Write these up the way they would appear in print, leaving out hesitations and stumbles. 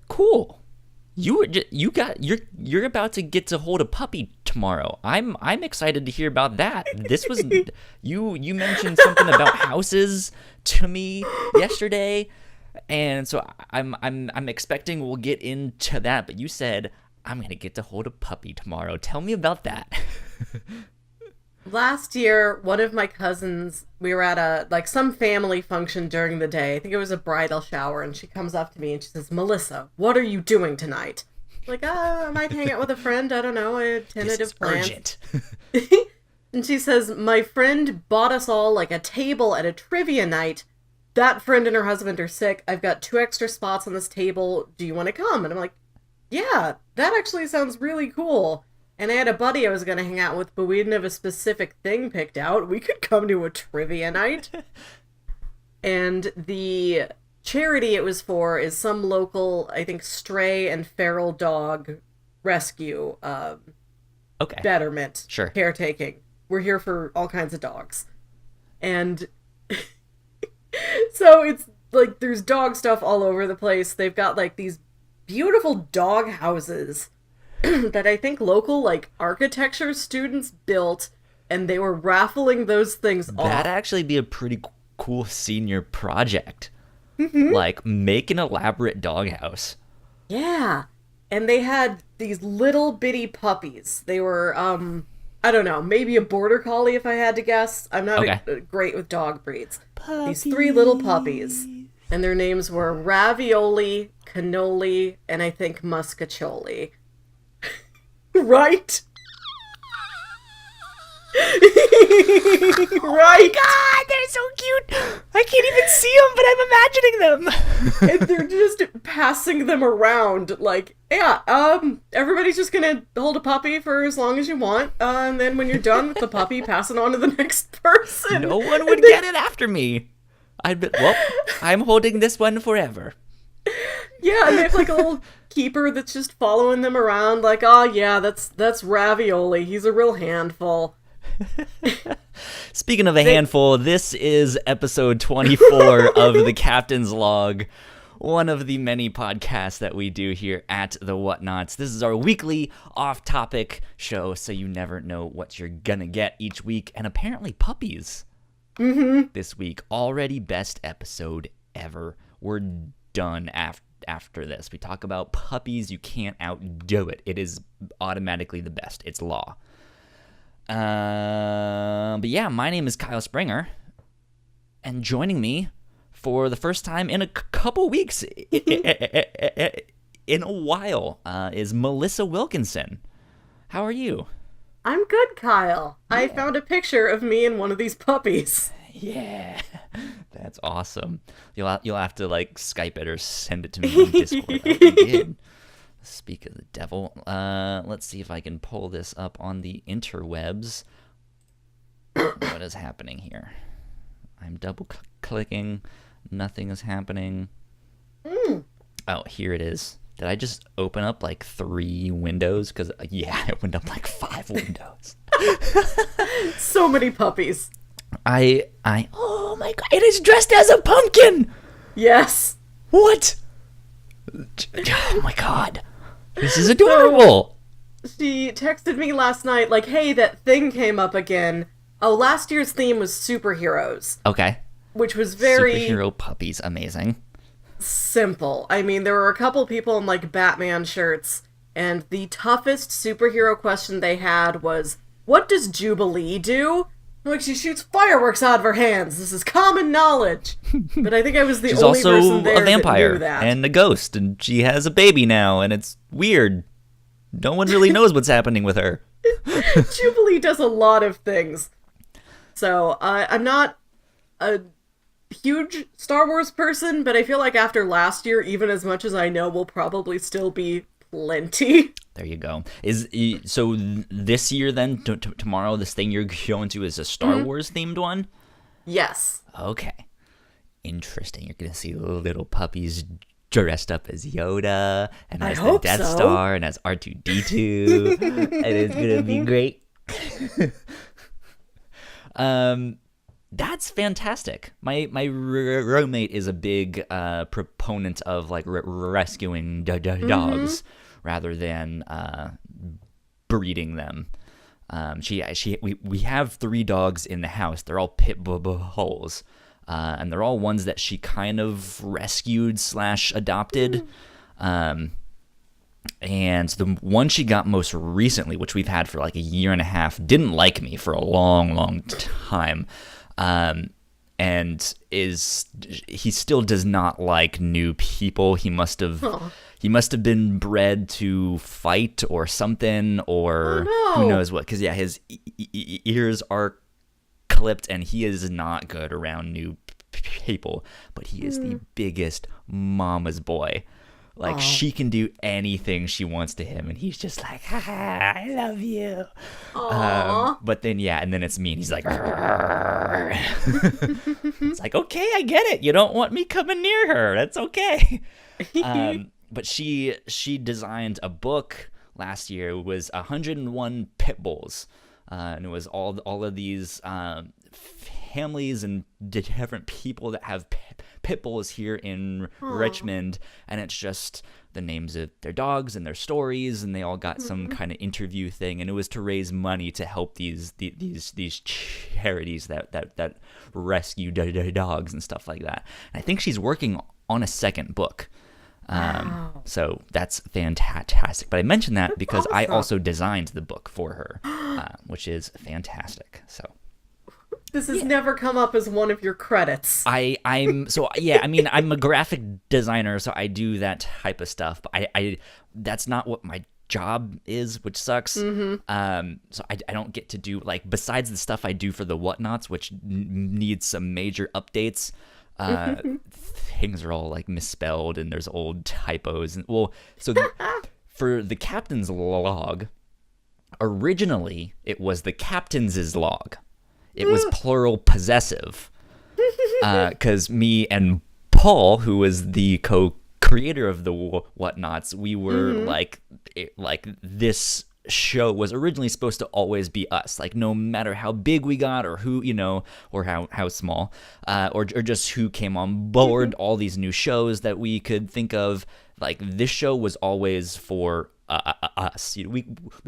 Cool. You're about to get to hold a puppy tomorrow. I'm excited to hear about that. This was you mentioned something about houses to me yesterday, and so I'm expecting we'll get into that. But you said I'm gonna get to hold a puppy tomorrow. Tell me about that. Last year, one of my cousins, we were at some family function during the day. I think it was a bridal shower, and she comes up to me and she says, "Melissa, what are you doing tonight?" Like, I might hang out with a friend. I don't know, a tentative plan. Urgent. And she says, "My friend bought us all like a table at a trivia night. That friend and her husband are sick. I've got 2 extra spots on this table. Do you want to come?" And I'm like, "Yeah, that actually sounds really cool." And I had a buddy I was going to hang out with, but we didn't have a specific thing picked out. We could come to a trivia night. And the charity it was for is some local, I think, stray and feral dog rescue betterment. Sure. Caretaking. We're here for all kinds of dogs. And so it's like there's dog stuff all over the place. They've got like these beautiful dog houses that I think local architecture students built, and they were raffling those things off. That'd actually be a pretty cool senior project. Mm-hmm. Like, make an elaborate doghouse. Yeah. And they had these little bitty puppies. They were, I don't know, maybe a border collie if I had to guess. I'm not great with dog breeds. Puppies. These 3 little puppies. And their names were Ravioli, Cannoli, and I think Muscacholi. Right? Right? Oh my god, they're so cute! I can't even see them, but I'm imagining them! And they're just passing them around, like, yeah, everybody's just gonna hold a puppy for as long as you want, and then when you're done with the puppy, pass it on to the next person. No one would get it after me. I'm holding this one forever. Yeah, and they have like a little keeper that's just following them around, like, oh yeah, that's Ravioli. He's a real handful. Speaking of a handful, this is episode 24 of the Captain's Log, one of the many podcasts that we do here at the Whatnauts. This is our weekly off-topic show, so you never know what you're gonna get each week, and apparently puppies. Mm-hmm. This week, already best episode ever. We're done after this. We talk about puppies. You can't outdo it. It is automatically the best. It's law. But yeah, my name is Kyle Springer, and joining me for the first time in a couple weeks, in a while, is Melissa Wilkinson. How are you? I'm good, Kyle. Yeah. I found a picture of me and one of these puppies. Yeah, that's awesome. You'll have to Skype it or send it to me on Discord. Oh, you did. Speak of the devil. Let's see if I can pull this up on the interwebs. What is happening here? I'm double clicking. Nothing is happening. Oh, here it is. Did I just open up 3 windows? Because, yeah, I opened up 5 windows. So many puppies. Oh my god, it is dressed as a pumpkin! Yes. What? Oh my god. This is adorable. So, she texted me last night, hey, that thing came up again. Oh, last year's theme was superheroes. Okay. Which was very... Superhero puppies, amazing. Simple. I mean, there were a couple people in, Batman shirts, and the toughest superhero question they had was, what does Jubilee do? She shoots fireworks out of her hands. This is common knowledge. But I think I was the only person there a vampire that knew that. And a ghost, and she has a baby now, and it's weird. No one really knows what's happening with her. Jubilee does a lot of things. So, I'm not a huge Star Wars person, but I feel like after last year, even as much as I know, will probably still be plenty. There you go. So this year then, tomorrow, this thing you're going to is a Star Wars themed one? Yes. Okay. Interesting. You're going to see little puppies dressed up as Yoda, and as the Death Star, and as R2-D2, and it's going to be great. That's fantastic. My roommate is a big proponent of like rescuing dogs rather than breeding them. We have 3 dogs in the house. They're all pit bulls, and they're all ones that she kind of rescued / adopted. And the one she got most recently, which we've had for like a year and a half, didn't like me for a long time. And he still does not like new people. He must have been bred to fight or something, or who knows what. Because yeah, his ears are clipped, and he is not good around new people. But he is the biggest mama's boy. Like, she can do anything she wants to him, and he's just like, ha, I love you. But then, yeah, and then it's me, and he's like, it's like, okay, I get it. You don't want me coming near her. That's okay. But she designed a book last year. It was 101 pit bulls, and it was all of these families and different people that have pit bulls here in Richmond, and it's just the names of their dogs and their stories, and they all got some kind of interview thing, and it was to raise money to help these charities that rescue dogs and stuff like that. And I think she's working on a second book. So that's fantastic. But I mentioned that because I also designed the book for her, which is fantastic. So this has never come up as one of your credits. I'm a graphic designer, so I do that type of stuff. But I that's not what my job is, which sucks. So I don't get to do, like, besides the stuff I do for the Whatnauts, which needs some major updates. Things are all like misspelled, and there's old typos. And for the captain's log, originally it was the captain's log. It was plural possessive, because me and Paul, who was the co-creator of the Whatnauts, we were like this show was originally supposed to always be us, like, no matter how big we got, or who, or how small, or just who came on board, all these new shows that we could think of, like, this show was always for us. We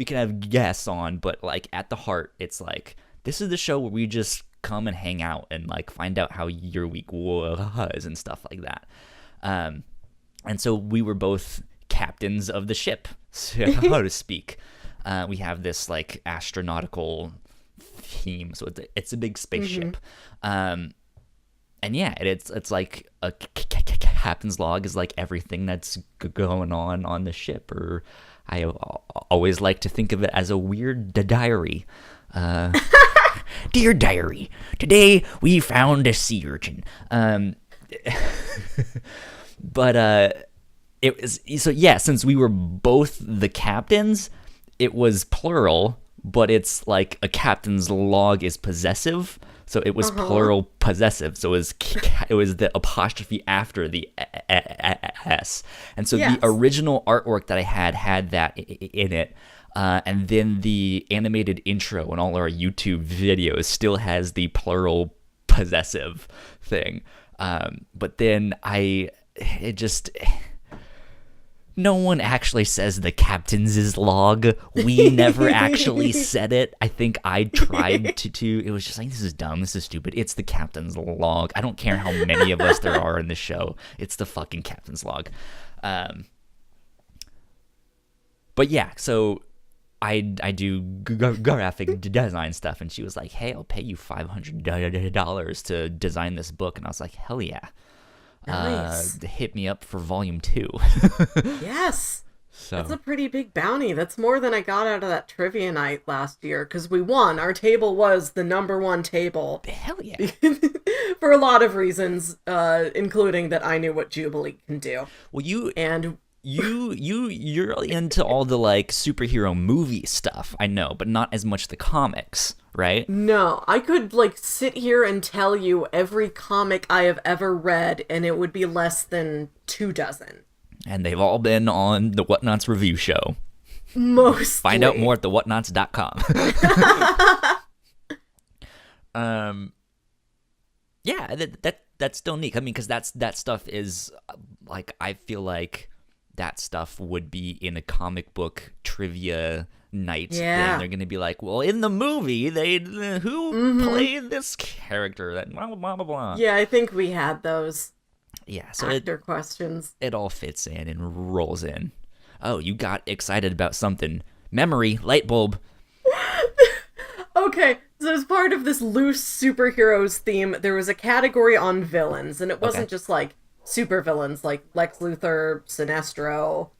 can have guests on, but like at the heart, it's like, this is the show where we just come and hang out and like find out how your week was and stuff like that. And so we were both captains of the ship, so to speak. We have this like astronautical theme, so it's a big spaceship. And yeah, it's like a captain's log is like everything that's going on the ship, or I always like to think of it as a weird diary. Dear diary, today we found a sea urchin. But it was, so yeah, since we were both the captains, it was plural, but it's like a captain's log is possessive, so it was plural possessive. So it was the apostrophe after the s, and so the original artwork that I had that in it. And then the animated intro and all our YouTube videos still has the plural possessive thing. But then no one actually says the captain's log. We never actually said it. I think I tried to. It was just like, this is dumb. This is stupid. It's the captain's log. I don't care how many of us there are in the show. It's the fucking captain's log. But yeah, so I do graphic design stuff, and she was like, hey, I'll pay you $500 to design this book. And I was like, hell yeah. Nice. Hit me up for volume 2. Yes. So that's a pretty big bounty. That's more than I got out of that trivia night last year, because we won. Our table was the number 1 table. Hell yeah. For a lot of reasons, including that I knew what Jubilee can do. Well, you're into all the like superhero movie stuff, I know, but not as much the comics, right? No, I could like sit here and tell you every comic I have ever read, and it would be less than 2 dozen. And they've all been on the Whatnauts review show. Mostly. Find out more at thewhatnauts.com. Yeah, that's still neat. I mean, because that stuff is like, I feel like that stuff would be in a comic book trivia night thing. Yeah. They're gonna be like, well, in the movie, they who Mm-hmm. played this character? That blah blah blah blah blah. Yeah, I think we had those Yeah, so actor questions. it all fits in and rolls in. Oh, you got excited about something. Memory, light bulb. Okay, so as part of this loose superheroes theme, there was a category on villains, and it Okay. wasn't just like super villains like Lex Luthor, Sinestro,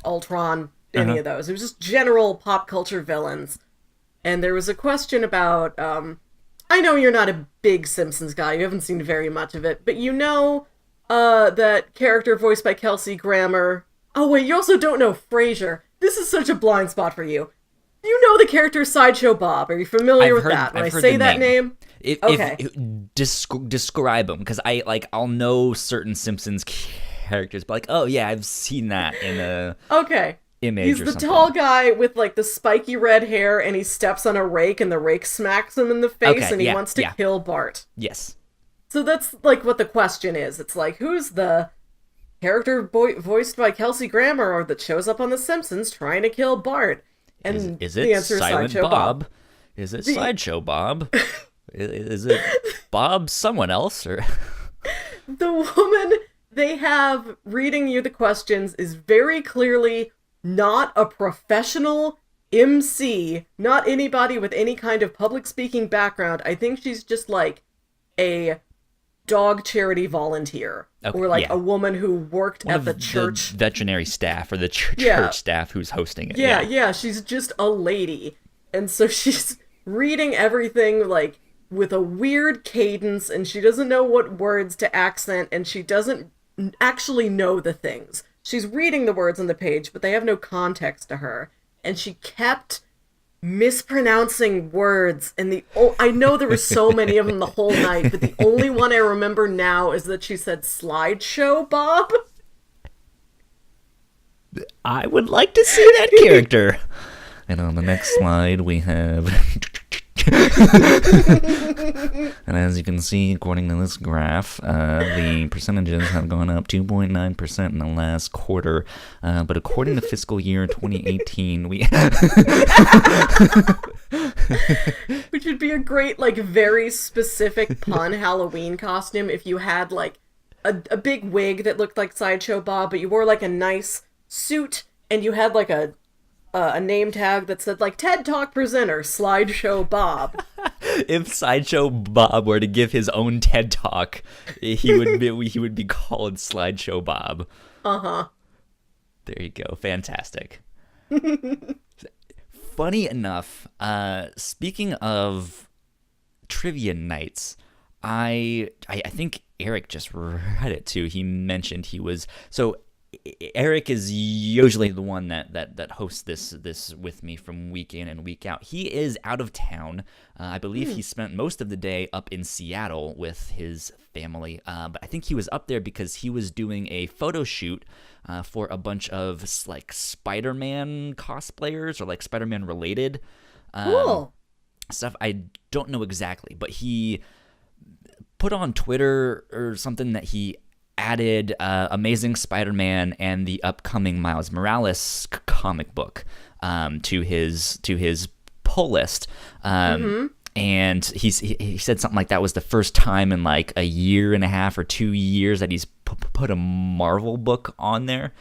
Ultron, any Uh-huh. of those. It was just general pop culture villains. And there was a question about I know you're not a big Simpsons guy, you haven't seen very much of it, but you know that character voiced by Kelsey Grammer. Oh wait, you also don't know Frasier. This is such a blind spot for you. You know the character Sideshow Bob. Are you familiar with that? When I Heard say the that name? Okay. If describe them, because I'll know certain Simpsons characters, but like, oh yeah, I've seen that in a Okay. image He's or the something. tall guy with like the spiky red hair and he steps on a rake and the rake smacks him in the face Okay, and he yeah, wants to yeah. kill Bart. Yes. So that's like what the question is. It's like, who's the character voiced by Kelsey Grammer or that shows up on The Simpsons trying to kill Bart? And Is the it answer is Silent Sideshow Bob? Bob. Is it The- Sideshow Bob? Is it Bob someone else or? The woman they have reading you the questions is very clearly not a professional MC, not anybody with any kind of public speaking background. I think she's just like a dog charity volunteer Okay, or like yeah. a woman who worked One at of the church. veterinary staff or the Yeah. church staff who's hosting it. Yeah, she's just a lady. And so she's reading everything like with a weird cadence and she doesn't know what words to accent and she doesn't actually know the things. She's reading the words on the page, but they have no context to her. And she kept mispronouncing words and I know there were so many of them the whole night, but the only one I remember now is that she said slideshow Bob. I would like to see that character. And on the next slide, we have. And as you can see, according to this graph, the percentages have gone up 2.9% in the last quarter. But according to fiscal year 2018, we. Which would be a great, like, very specific pun Halloween costume if you had, like, a big wig that looked like Sideshow Bob, but you wore, like, a nice suit, and you had, like, a name tag that said, like, TED Talk presenter, Slideshow Bob. If Sideshow Bob were to give his own TED Talk, he would be called Slideshow Bob. Uh-huh. There you go. Fantastic. Funny enough, speaking of trivia nights, I think Eric just read it too. He mentioned he was Eric is usually the one that hosts this with me from week in and week out. He is out of town. I believe he spent most of the day up in Seattle with his family. But I think he was up there because he was doing a photo shoot for a bunch of like Spider-Man cosplayers or like Spider-Man related Cool. stuff. I don't know exactly, but he put on Twitter or something that he added Amazing Spider-Man and the upcoming Miles Morales comic book to his pull list. And he said something like that was the first time in like a year and a half or 2 years that he's put a Marvel book on there.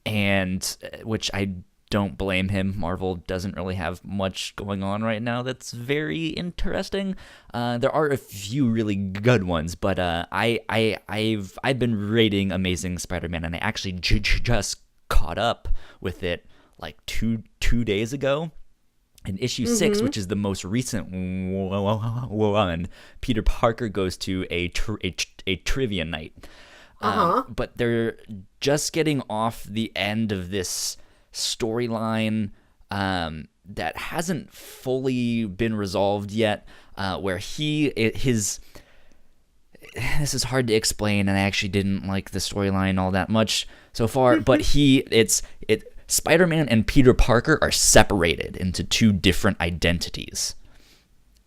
And which I don't blame him. Marvel doesn't really have much going on right now that's very interesting. There are a few really good ones, but I've been rating Amazing Spider-Man, and I actually just caught up with it like two days ago. In issue 6, which is the most recent one, Peter Parker goes to a trivia night. But they're just getting off the end of this storyline that hasn't fully been resolved yet, where this is hard to explain, and I actually didn't like the storyline all that much so far, but Spider-Man and Peter Parker are separated into two different identities.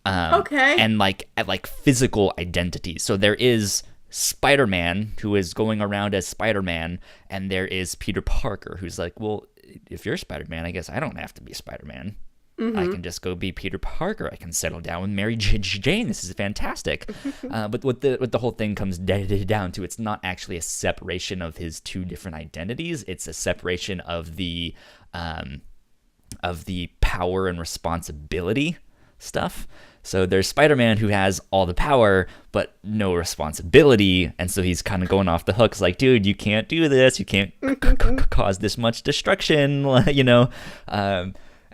Okay. and like physical identities. So there is Spider-Man, who is going around as Spider-Man, and there is Peter Parker, who's like, well, if you're Spider-Man, I guess I don't have to be Spider-Man. I can just go be Peter Parker. I can settle down with Mary Jane. This is fantastic. But what the whole thing comes down to, it's not actually a separation of his two different identities. It's a separation of the power and responsibility stuff. So there's Spider-Man, who has all the power but no responsibility, and so he's kind of going off the hook. It's like, dude, you can't do this. You can't cause this much destruction, you know.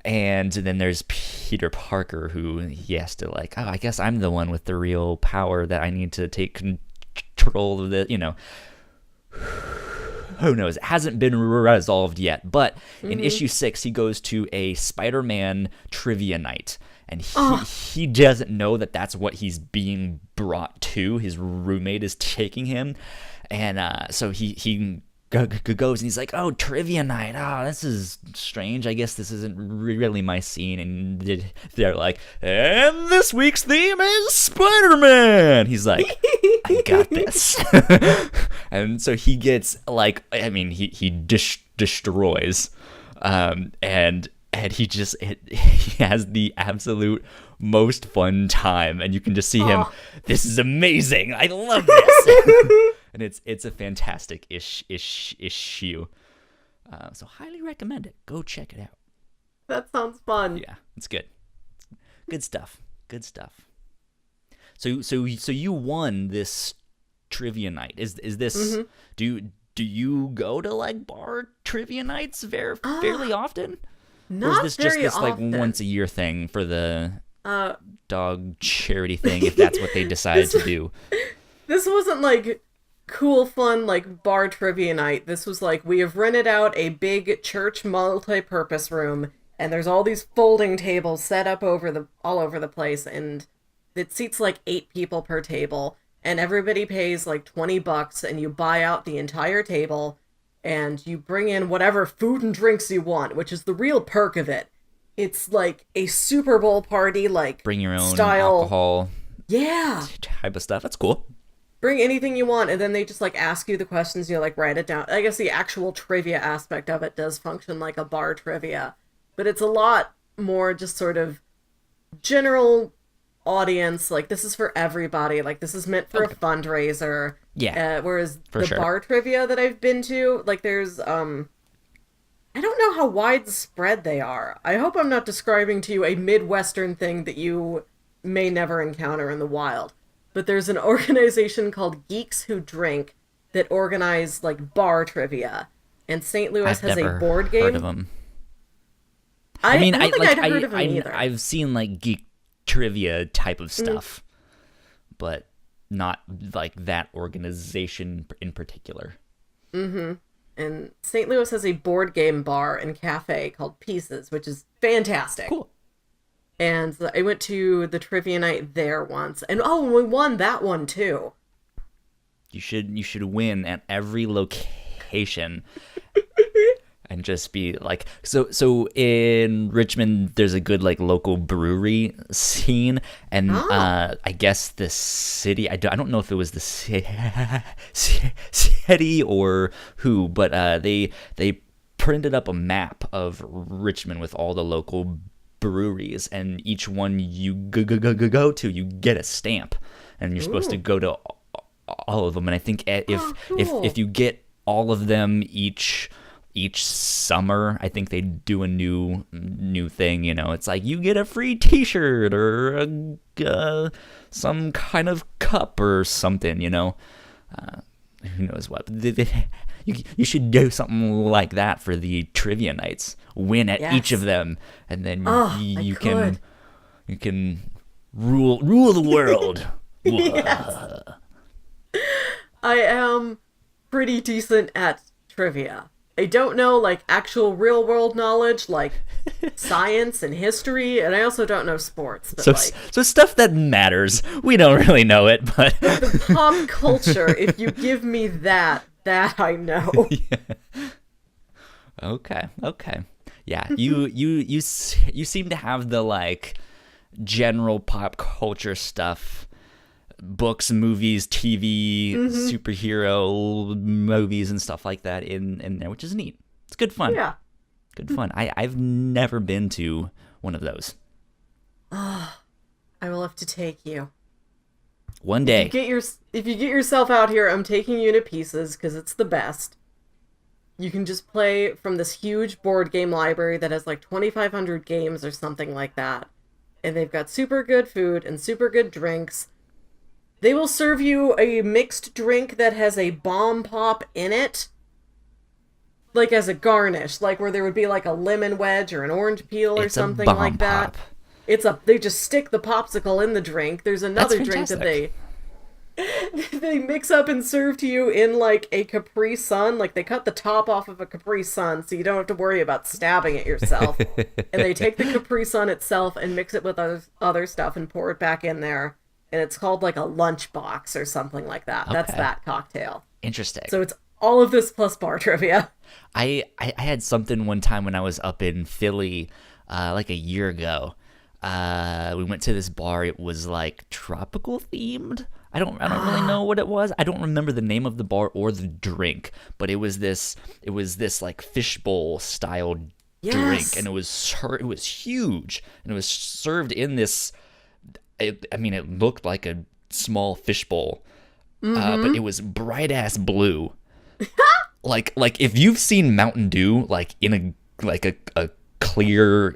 And then there's Peter Parker, who he has to like, oh, I guess I'm the one with the real power that I need to take control of the, you know. Who knows? It hasn't been resolved yet. But in issue 6, he goes to a Spider-Man trivia night. And he doesn't know that that's what he's being brought to. His roommate is taking him. And so he goes and he's like, oh, trivia night. Oh, this is strange. I guess this isn't really my scene. And they're like, and this week's theme is Spider-Man. He's like, I got this. And so he gets like, I mean, he destroys. And he just he has the absolute most fun time, and you can just see him. This is amazing. I love this. And it's a fantastic issue. So highly recommend it. Go check it out. That sounds fun. Yeah, it's good. Good stuff. Good stuff. So you won this trivia night. Is this do you go to like bar trivia nights fairly often? Not or is this just very this like often. once a year thing for the dog charity thing, if that's what they decided to do? This wasn't like cool, fun, like bar trivia night. This was like, we have rented out a big church multi-purpose room, and there's all these folding tables set up all over the place, and it seats like 8 people per table, and everybody pays like $20, and you buy out the entire table, and you bring in whatever food and drinks you want, which is the real perk of it. It's like a Super Bowl party, like Bring your own style. alcohol, Yeah. type of stuff. That's cool. Bring anything you want, and then they just like ask you the questions, you like write it down. I guess the actual trivia aspect of it does function like a bar trivia, but it's a lot more just sort of general audience, like this is for everybody, like this is meant for a fundraiser. Yeah. Whereas for the sure. bar trivia that I've been to, like there's I don't know how widespread they are. I hope I'm not describing to you a Midwestern thing that you may never encounter in the wild. But there's an organization called Geeks Who Drink that organize like bar trivia. And St. Louis I've has never a board game. heard of them. I mean, don't think like, I'd heard of them either. I've seen like geek trivia type of stuff, but not like that organization in particular. And St. Louis has a board game bar and cafe called Pieces, which is fantastic. Cool. And I went to the trivia night there once. And we won that one too. You should win at every location. And just be like, so in Richmond there's a good like local brewery scene, and I guess the city, I don't know if it was the city or who, but they printed up a map of Richmond with all the local breweries, and each one you go to, you get a stamp, and you're supposed to go to all of them. And I think if you get all of them each summer, I think they do a new thing, you know. It's like you get a free t-shirt or some kind of cup or something, you know. Who knows what. You should do something like that for the trivia nights. Win at each of them, and then you can rule the world. Yes. I am pretty decent at trivia. I don't know, like, actual real-world knowledge, like science and history, and I also don't know sports. But so stuff that matters. We don't really know it, but... the pop culture, if you give me that I know. Yeah. Okay. Yeah, you seem to have the, like, general pop culture stuff, books, movies, TV, superhero movies, and stuff like that in there, which is neat. It's good fun. Yeah. Good fun. I've never been to one of those. I will have to take you. One day. If you get yourself out here, I'm taking you to Pieces because it's the best. You can just play from this huge board game library that has like 2,500 games or something like that. And they've got super good food and super good drinks. They will serve you a mixed drink that has a bomb pop in it. Like as a garnish, like where there would be like a lemon wedge or an orange peel or something like that. They just stick the popsicle in the drink. There's another drink that they mix up and serve to you in like a Capri Sun. Like they cut the top off of a Capri Sun so you don't have to worry about stabbing it yourself. And they take the Capri Sun itself and mix it with other stuff and pour it back in there. And it's called like a lunchbox or something like that. Okay. That's that cocktail. Interesting. So it's all of this plus bar trivia. I had something one time when I was up in Philly like a year ago. We went to this bar. It was like tropical themed. I don't really know what it was. I don't remember the name of the bar or the drink, but it was this like fishbowl style drink, and it was huge, and it was served in this. It looked like a small fishbowl, but it was bright ass blue. like if you've seen Mountain Dew like in a clear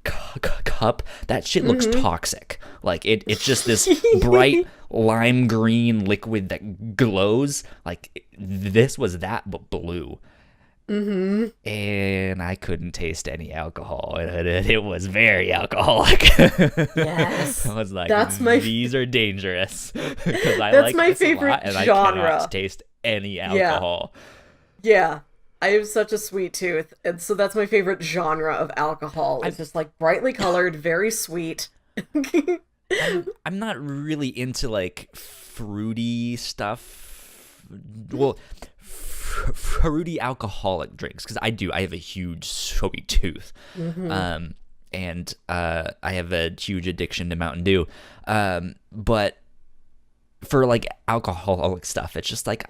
cup, that shit looks toxic. Like it's just this bright lime green liquid that glows. Like this was that but blue. And I couldn't taste any alcohol. It was very alcoholic. Yes. I was like, these are dangerous. That's my favorite and genre. I cannot taste any alcohol. Yeah. I have such a sweet tooth, and so that's my favorite genre of alcohol. It's just like brightly colored, very sweet. I'm not really into like fruity stuff. Well, fruity alcoholic drinks, because I have a huge sweet tooth. And I have a huge addiction to Mountain Dew. But for like alcoholic stuff, it's just like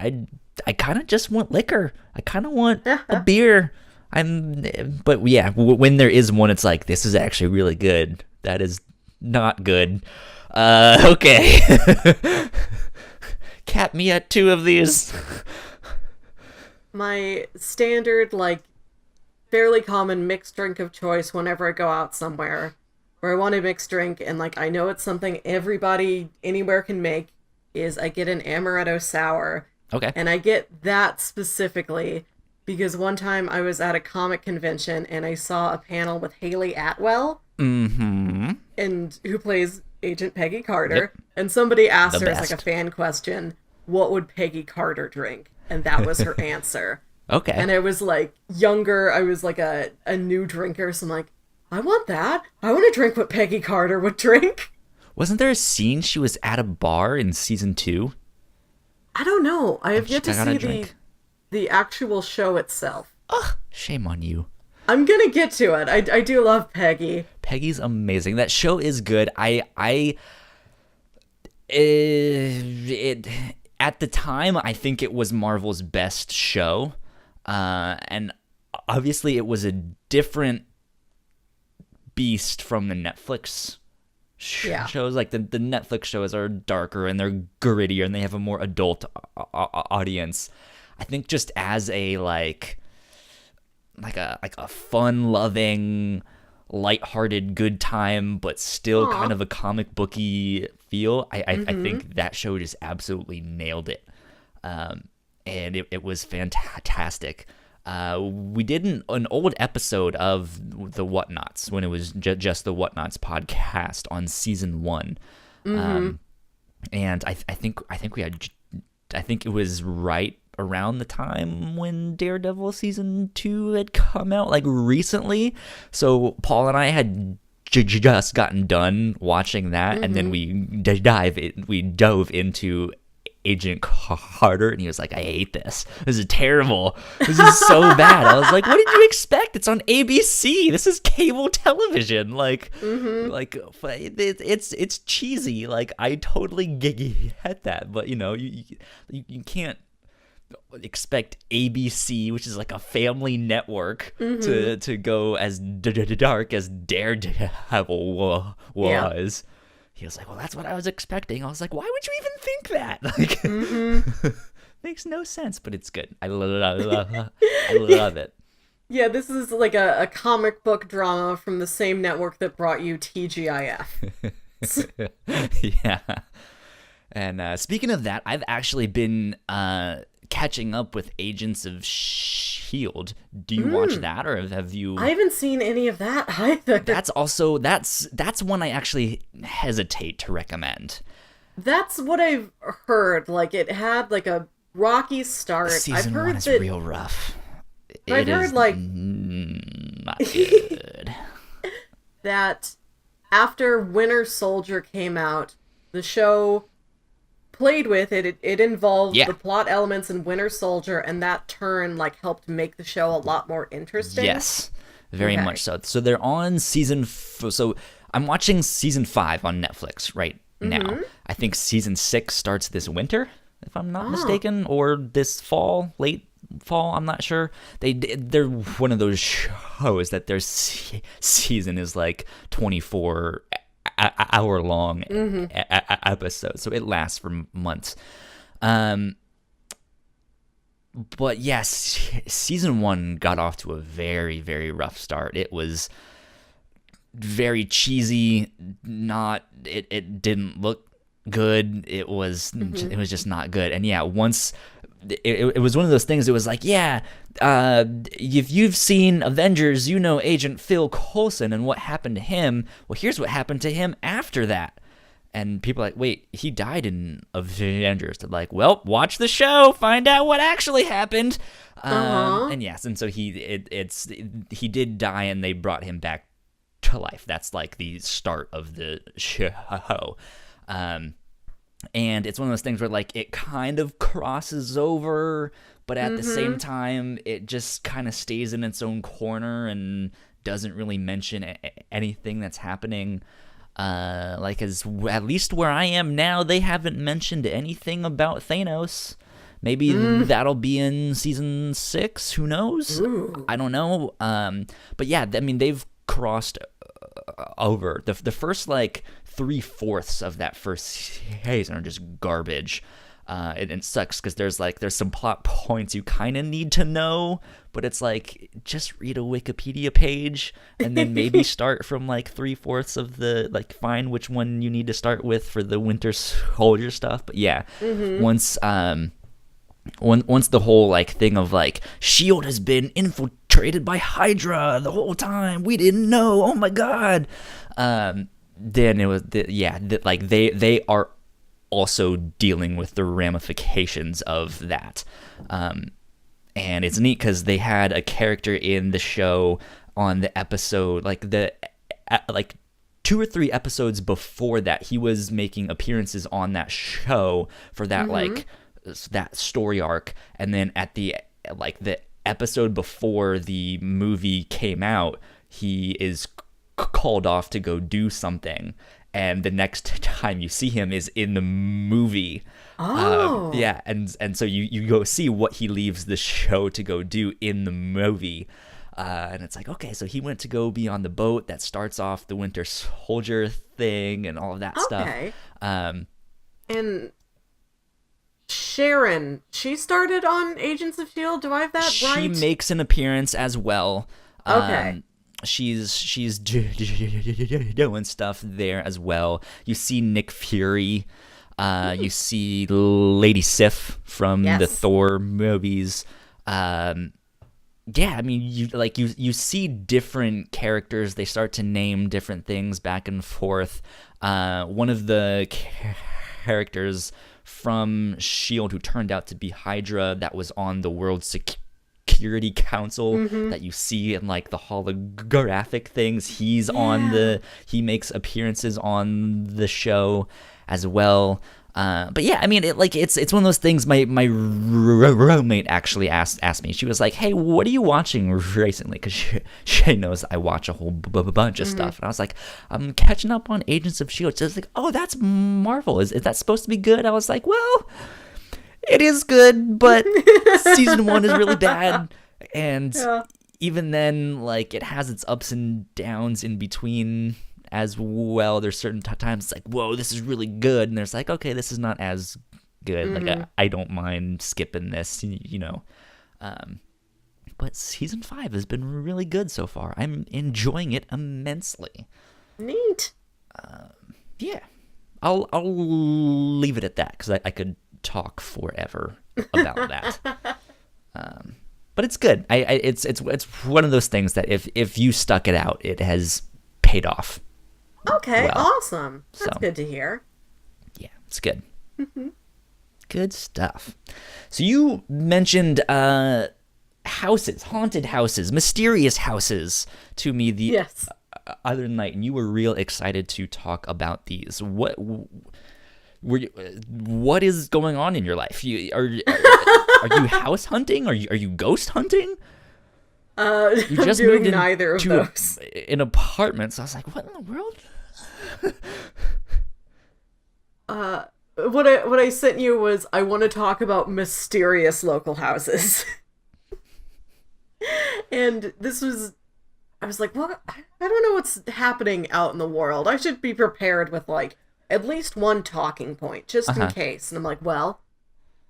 I kind of just want liquor. I kind of want a beer. But yeah, when there is one, it's like, this is actually really good. That is not good. Okay. Cap me at 2 of these. My standard, like, fairly common mixed drink of choice whenever I go out somewhere where I want a mixed drink and, like, I know it's something everybody anywhere can make, is I get an amaretto sour. Okay. And I get that specifically because one time I was at a comic convention and I saw a panel with Haley Atwell. And who plays Agent Peggy Carter. Yep. And somebody asked her as like a fan question, what would Peggy Carter drink? And that was her answer. Okay. And I was like younger. I was like a new drinker. So I'm like, I want that. I want to drink what Peggy Carter would drink. Wasn't there a scene she was at a bar in season 2? I don't know. I have yet to see the actual show itself. Ugh, shame on you. I'm gonna get to it. I do love Peggy. Peggy's amazing. That show is good. At the time, I think it was Marvel's best show. And obviously it was a different beast from the Netflix shows. Like the Netflix shows are darker and they're grittier and they have a more adult audience. I think just as a like a fun-loving, lighthearted, good time, but still kind of a comic booky feel, I think that show just absolutely nailed it. And it was fantastic. We did an old episode of the Whatnauts when it was just the Whatnauts podcast on season 1. And I think it was right around the time when Daredevil season 2 had come out, like recently. So Paul and I had just gotten done watching that, and then we dove into Agent Carter, and he was like, I hate this. This is terrible. This is so bad. I was like, what did you expect? It's on ABC. This is cable television. Like, it's cheesy. Like, I totally get that, but you can't expect ABC, which is like a family network, to go as dark as Daredevil was. Yeah. He was like, well, that's what I was expecting. I was like, why would you even think that? Like, makes no sense, but it's good. I love it. Yeah, this is like a comic book drama from the same network that brought you TGIF. Yeah. And speaking of that, I've actually been catching up with Agents of S.H.I.E.L.D. Do you watch that, or have you? I haven't seen any of that either. That's one I actually hesitate to recommend. That's what I've heard. Like, it had like a rocky start. Season 1 is real rough. I've heard like not good. that after Winter Soldier came out, the show played with it. It involved the plot elements in Winter Soldier, and that turn like helped make the show a lot more interesting. Yes, very much so. So they're on so I'm watching season 5 on Netflix right now. I think season 6 starts this winter, if I'm not mistaken, or this fall, late fall. I'm not sure. They're one of those shows that their season is like 24 hour long episode, so it lasts for months. But yes, season 1 got off to a very, very rough start. It was very cheesy. It didn't look good. It was just not good. And yeah, once it was one of those things. It was like, if you've seen Avengers, you know Agent Phil Coulson and what happened to him. Well, here's what happened to him after that. And people are like, wait, he died in Avengers. They're like, well, watch the show, find out what actually happened. And yes, and so he did die, and they brought him back to life. That's like the start of the show. And it's one of those things where like it kind of crosses over, but at the same time, it just kind of stays in its own corner and doesn't really mention anything that's happening. Like, at least where I am now, they haven't mentioned anything about Thanos. Maybe that'll be in season 6. Who knows? Ooh. I don't know. But yeah, I mean, they've crossed over. The first like 3/4 of that first season are just garbage. It sucks because there's some plot points you kind of need to know, but it's like, just read a Wikipedia page and then maybe start from like 3/4 of the, like, find which one you need to start with for the Winter Soldier stuff. But yeah, once the whole like thing of like S.H.I.E.L.D. has been infiltrated by Hydra the whole time, we didn't know, oh my god, then it was like they are also dealing with the ramifications of that. And it's neat because they had a character in the show on the episode, like 2 or 3 episodes before that, he was making appearances on that show for that like that story arc. And then at the episode before the movie came out, he is called off to go do something, and the next time you see him is in the movie. And so you go see what he leaves the show to go do in the movie. And it's like, okay, so he went to go be on the boat that starts off the Winter Soldier thing and all of that stuff. And Sharon, she started on Agents of S.H.I.E.L.D. Do I have that right? She makes an appearance as well. She's doing stuff there as well. You see Nick Fury. You see Lady Sif from the Thor movies. I mean, you see different characters. They start to name different things back and forth. One of the characters from S.H.I.E.L.D. who turned out to be Hydra, that was on the World Security Council that you see in like the holographic things. He makes appearances on the show as well. But yeah, I mean, it's one of those things. My roommate actually asked me. She was like, "Hey, what are you watching recently?" Because she knows I watch a whole bunch of stuff, and I was like, "I'm catching up on Agents of Shield." So it's like, "Oh, that's Marvel. Is that supposed to be good?" I was like, "Well, it is good, but season 1 is really bad, and Yeah. even then, like, it has its ups and downs in between." As well, there's certain times it's like, whoa, this is really good, and there's like, okay, this is not as good. Like, I don't mind skipping this, but season 5 has been really good so far. I'm enjoying it immensely. Neat. Yeah, I'll leave it at that because I could talk forever about that. But it's good. It's one of those things that if you stuck it out, it has paid off. Okay, Well, awesome. That's so. good to hear. Yeah, it's good. Good stuff. So you mentioned houses, haunted houses, mysterious houses to me the Yes. other night, and you were real excited to talk about these. What is going on in your life? Are you house hunting? Are you ghost hunting? You I'm just doing moved neither of into those. an apartment, so I was like, what in the world? What I sent you was I want to talk about mysterious local houses. And this was I was like, what? I don't know what's happening out in the world. I should be prepared with like at least one talking point just in case. And I'm like, well,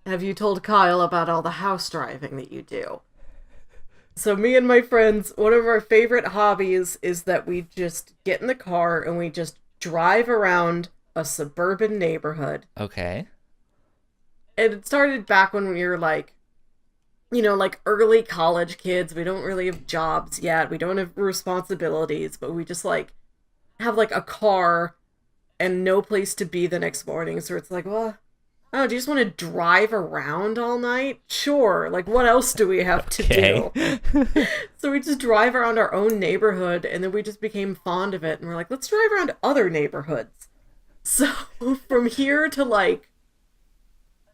have you told Kyle about all the house driving that you do? So me and my friends, one of our favorite hobbies is that we just get in the car and we just drive around a suburban neighborhood. Okay. And it started back when we were like, like early college kids. We don't really have jobs yet. We don't have responsibilities, but we just like have like a car and no place to be the next morning. So it's like, well, oh, do you just want to drive around all night? Sure. Like, what else do we have to do? So we just drive around our own neighborhood, and then we just became fond of it. And we're like, let's drive around other neighborhoods. So from here to like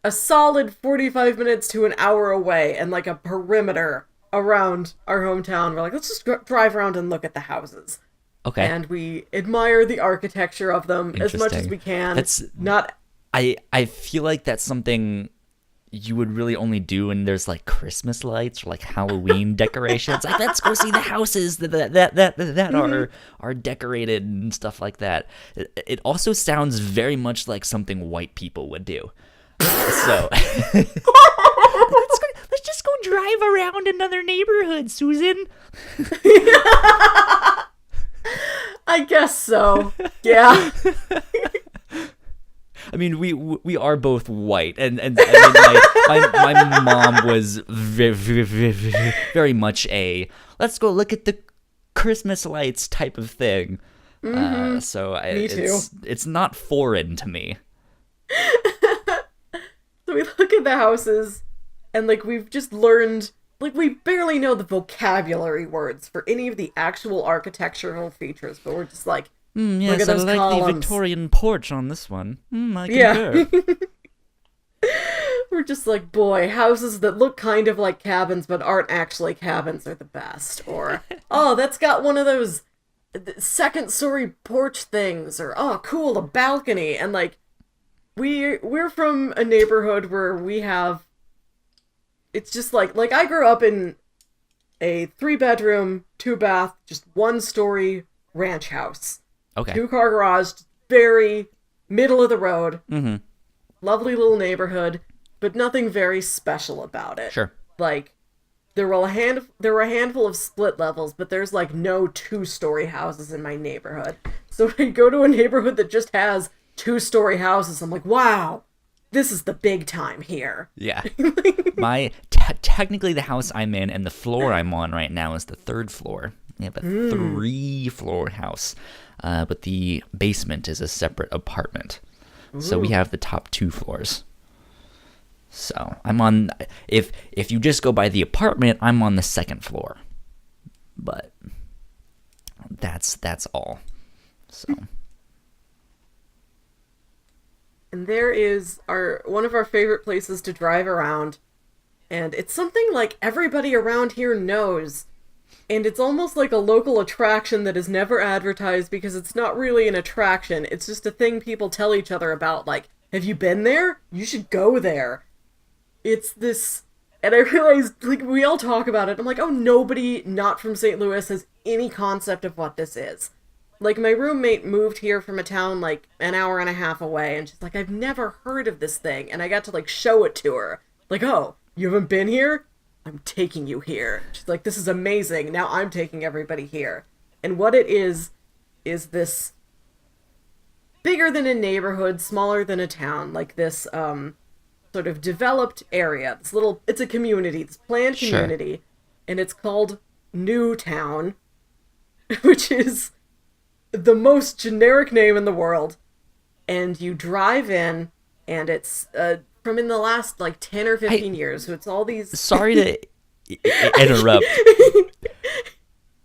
a solid 45 minutes to an hour away and like a perimeter around our hometown, we're like, let's just drive around and look at the houses. Okay. And we admire the architecture of them as much as we can. That's not... I feel like that's something you would really only do when there's like Christmas lights or like Halloween decorations. Like, let's go see the houses that are decorated and stuff like that. It also sounds very much like something white people would do. So let's just go drive around another neighborhood, Susan. I guess so. Yeah. I mean, we are both white, and I mean, like, my mom was very much a let's go look at the Christmas lights type of thing. So Me too. It's not foreign to me. So we look at the houses, and like we've just learned, like we barely know the vocabulary words for any of the actual architectural features, but we're just like, Yes, look at those I like columns. the Victorian porch on this one. I concur. We're just like, boy, houses that look kind of like cabins but aren't actually cabins are the best. Or, oh, that's got one of those second-story porch things. Or, oh, cool, a balcony. And like, we're from a neighborhood where we have, it's just like I grew up in a 3-bedroom, 2-bath, just 1-story ranch house. Okay. 2-car garage, very middle of the road. Mm-hmm. Lovely little neighborhood, but nothing very special about it. Sure. Like, there were a handful of split levels, but there's like no 2-story houses in my neighborhood. So when I go to a neighborhood that just has 2-story houses, I'm like, wow, this is the big time here. Yeah. Technically the house I'm in and the floor I'm on right now is the 3rd floor. We have a 3-floor house, but the basement is a separate apartment. So we have the top 2 floors. So I'm on, if you just go by the apartment, I'm on the 2nd floor. But that's all. So And there is our one of our favorite places to drive around. And it's something like everybody around here knows. And it's almost like a local attraction that is never advertised because it's not really an attraction. It's just a thing people tell each other about. Like, have you been there? You should go there. It's this. And I realized, like, we all talk about it. I'm like, oh, nobody not from St. Louis has any concept of what this is. Like, my roommate moved here from a town, like, an hour and a half away. And she's like, I've never heard of this thing. And I got to, like, show it to her. Like, oh, you haven't been here? I'm taking you here. She's like, this is amazing. Now I'm taking everybody here. And what it is this bigger than a neighborhood, smaller than a town, like this sort of developed area. It's a community, this planned community, sure. And it's called Newtown, which is the most generic name in the world. And you drive in, and it's from in the last, like, 10 or 15 years. So it's all these... Sorry to interrupt.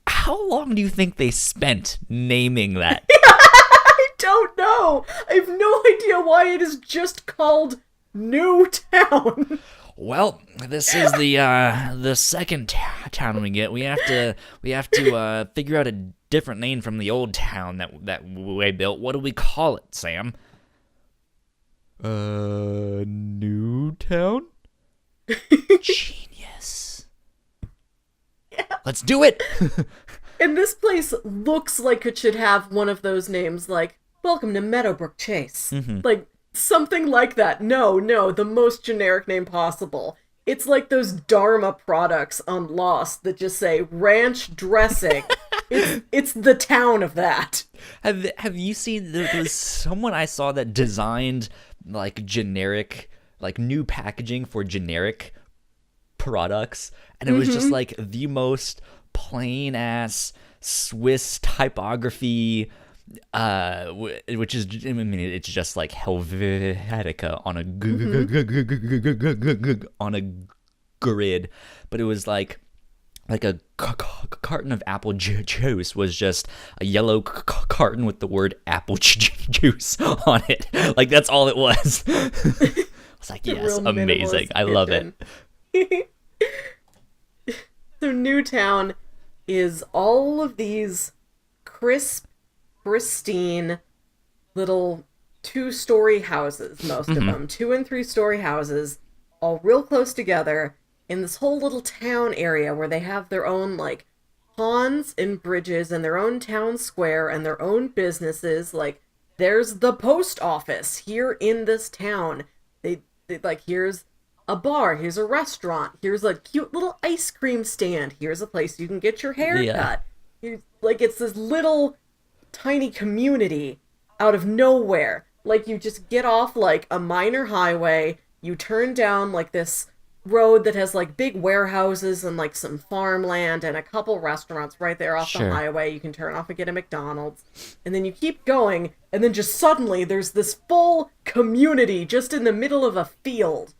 How long do you think they spent naming that? I don't know. I have no idea why it is just called Newtown. Well, this is the second town we get. We have to figure out a different name from the old town that we built. What do we call it, Sam? Newtown? Genius. Yeah. Let's do it! And this place looks like it should have one of those names, like, welcome to Meadowbrook Chase. Mm-hmm. Like, something like that. No, the most generic name possible. It's like those Dharma products on Lost that just say ranch dressing. It's the town of that. Have you seen, there was someone I saw that designed, like, generic, like, new packaging for generic products, and it was just like the most plain ass Swiss typography, which is, I mean, it's just like Helvetica on a grid, but it was like a carton of apple juice was just a yellow carton with the word apple juice on it. Like, that's all it was. I was like, yes, amazing. I love it. So Newtown is all of these crisp, pristine little 2-story houses, most of them, 2- and 3-story houses, all real close together in this whole little town area where they have their own, like, ponds and bridges and their own town square and their own businesses. Like, there's the post office here in this town. They like, here's a bar, here's a restaurant, here's a cute little ice cream stand, here's a place you can get your hair cut. Like, it's this little tiny community out of nowhere. Like, you just get off, like, a minor highway, you turn down, like, this road that has, like, big warehouses and, like, some farmland and a couple restaurants right there off the highway. You can turn off and get a McDonald's. And then you keep going, and then just suddenly there's this full community just in the middle of a field.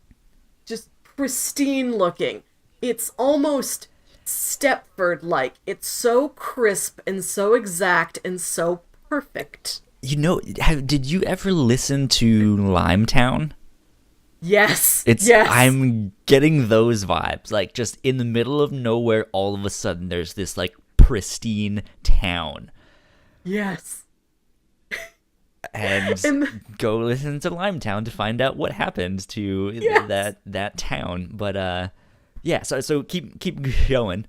Just pristine looking. It's almost Stepford-like. It's so crisp and so exact and so perfect. You know, did you ever listen to Limetown? Yes. Yes. I'm getting those vibes. Like, just in the middle of nowhere, all of a sudden, there's this, like, pristine town. Yes. And go listen to Limetown to find out what happened to that town. But yeah, so keep going.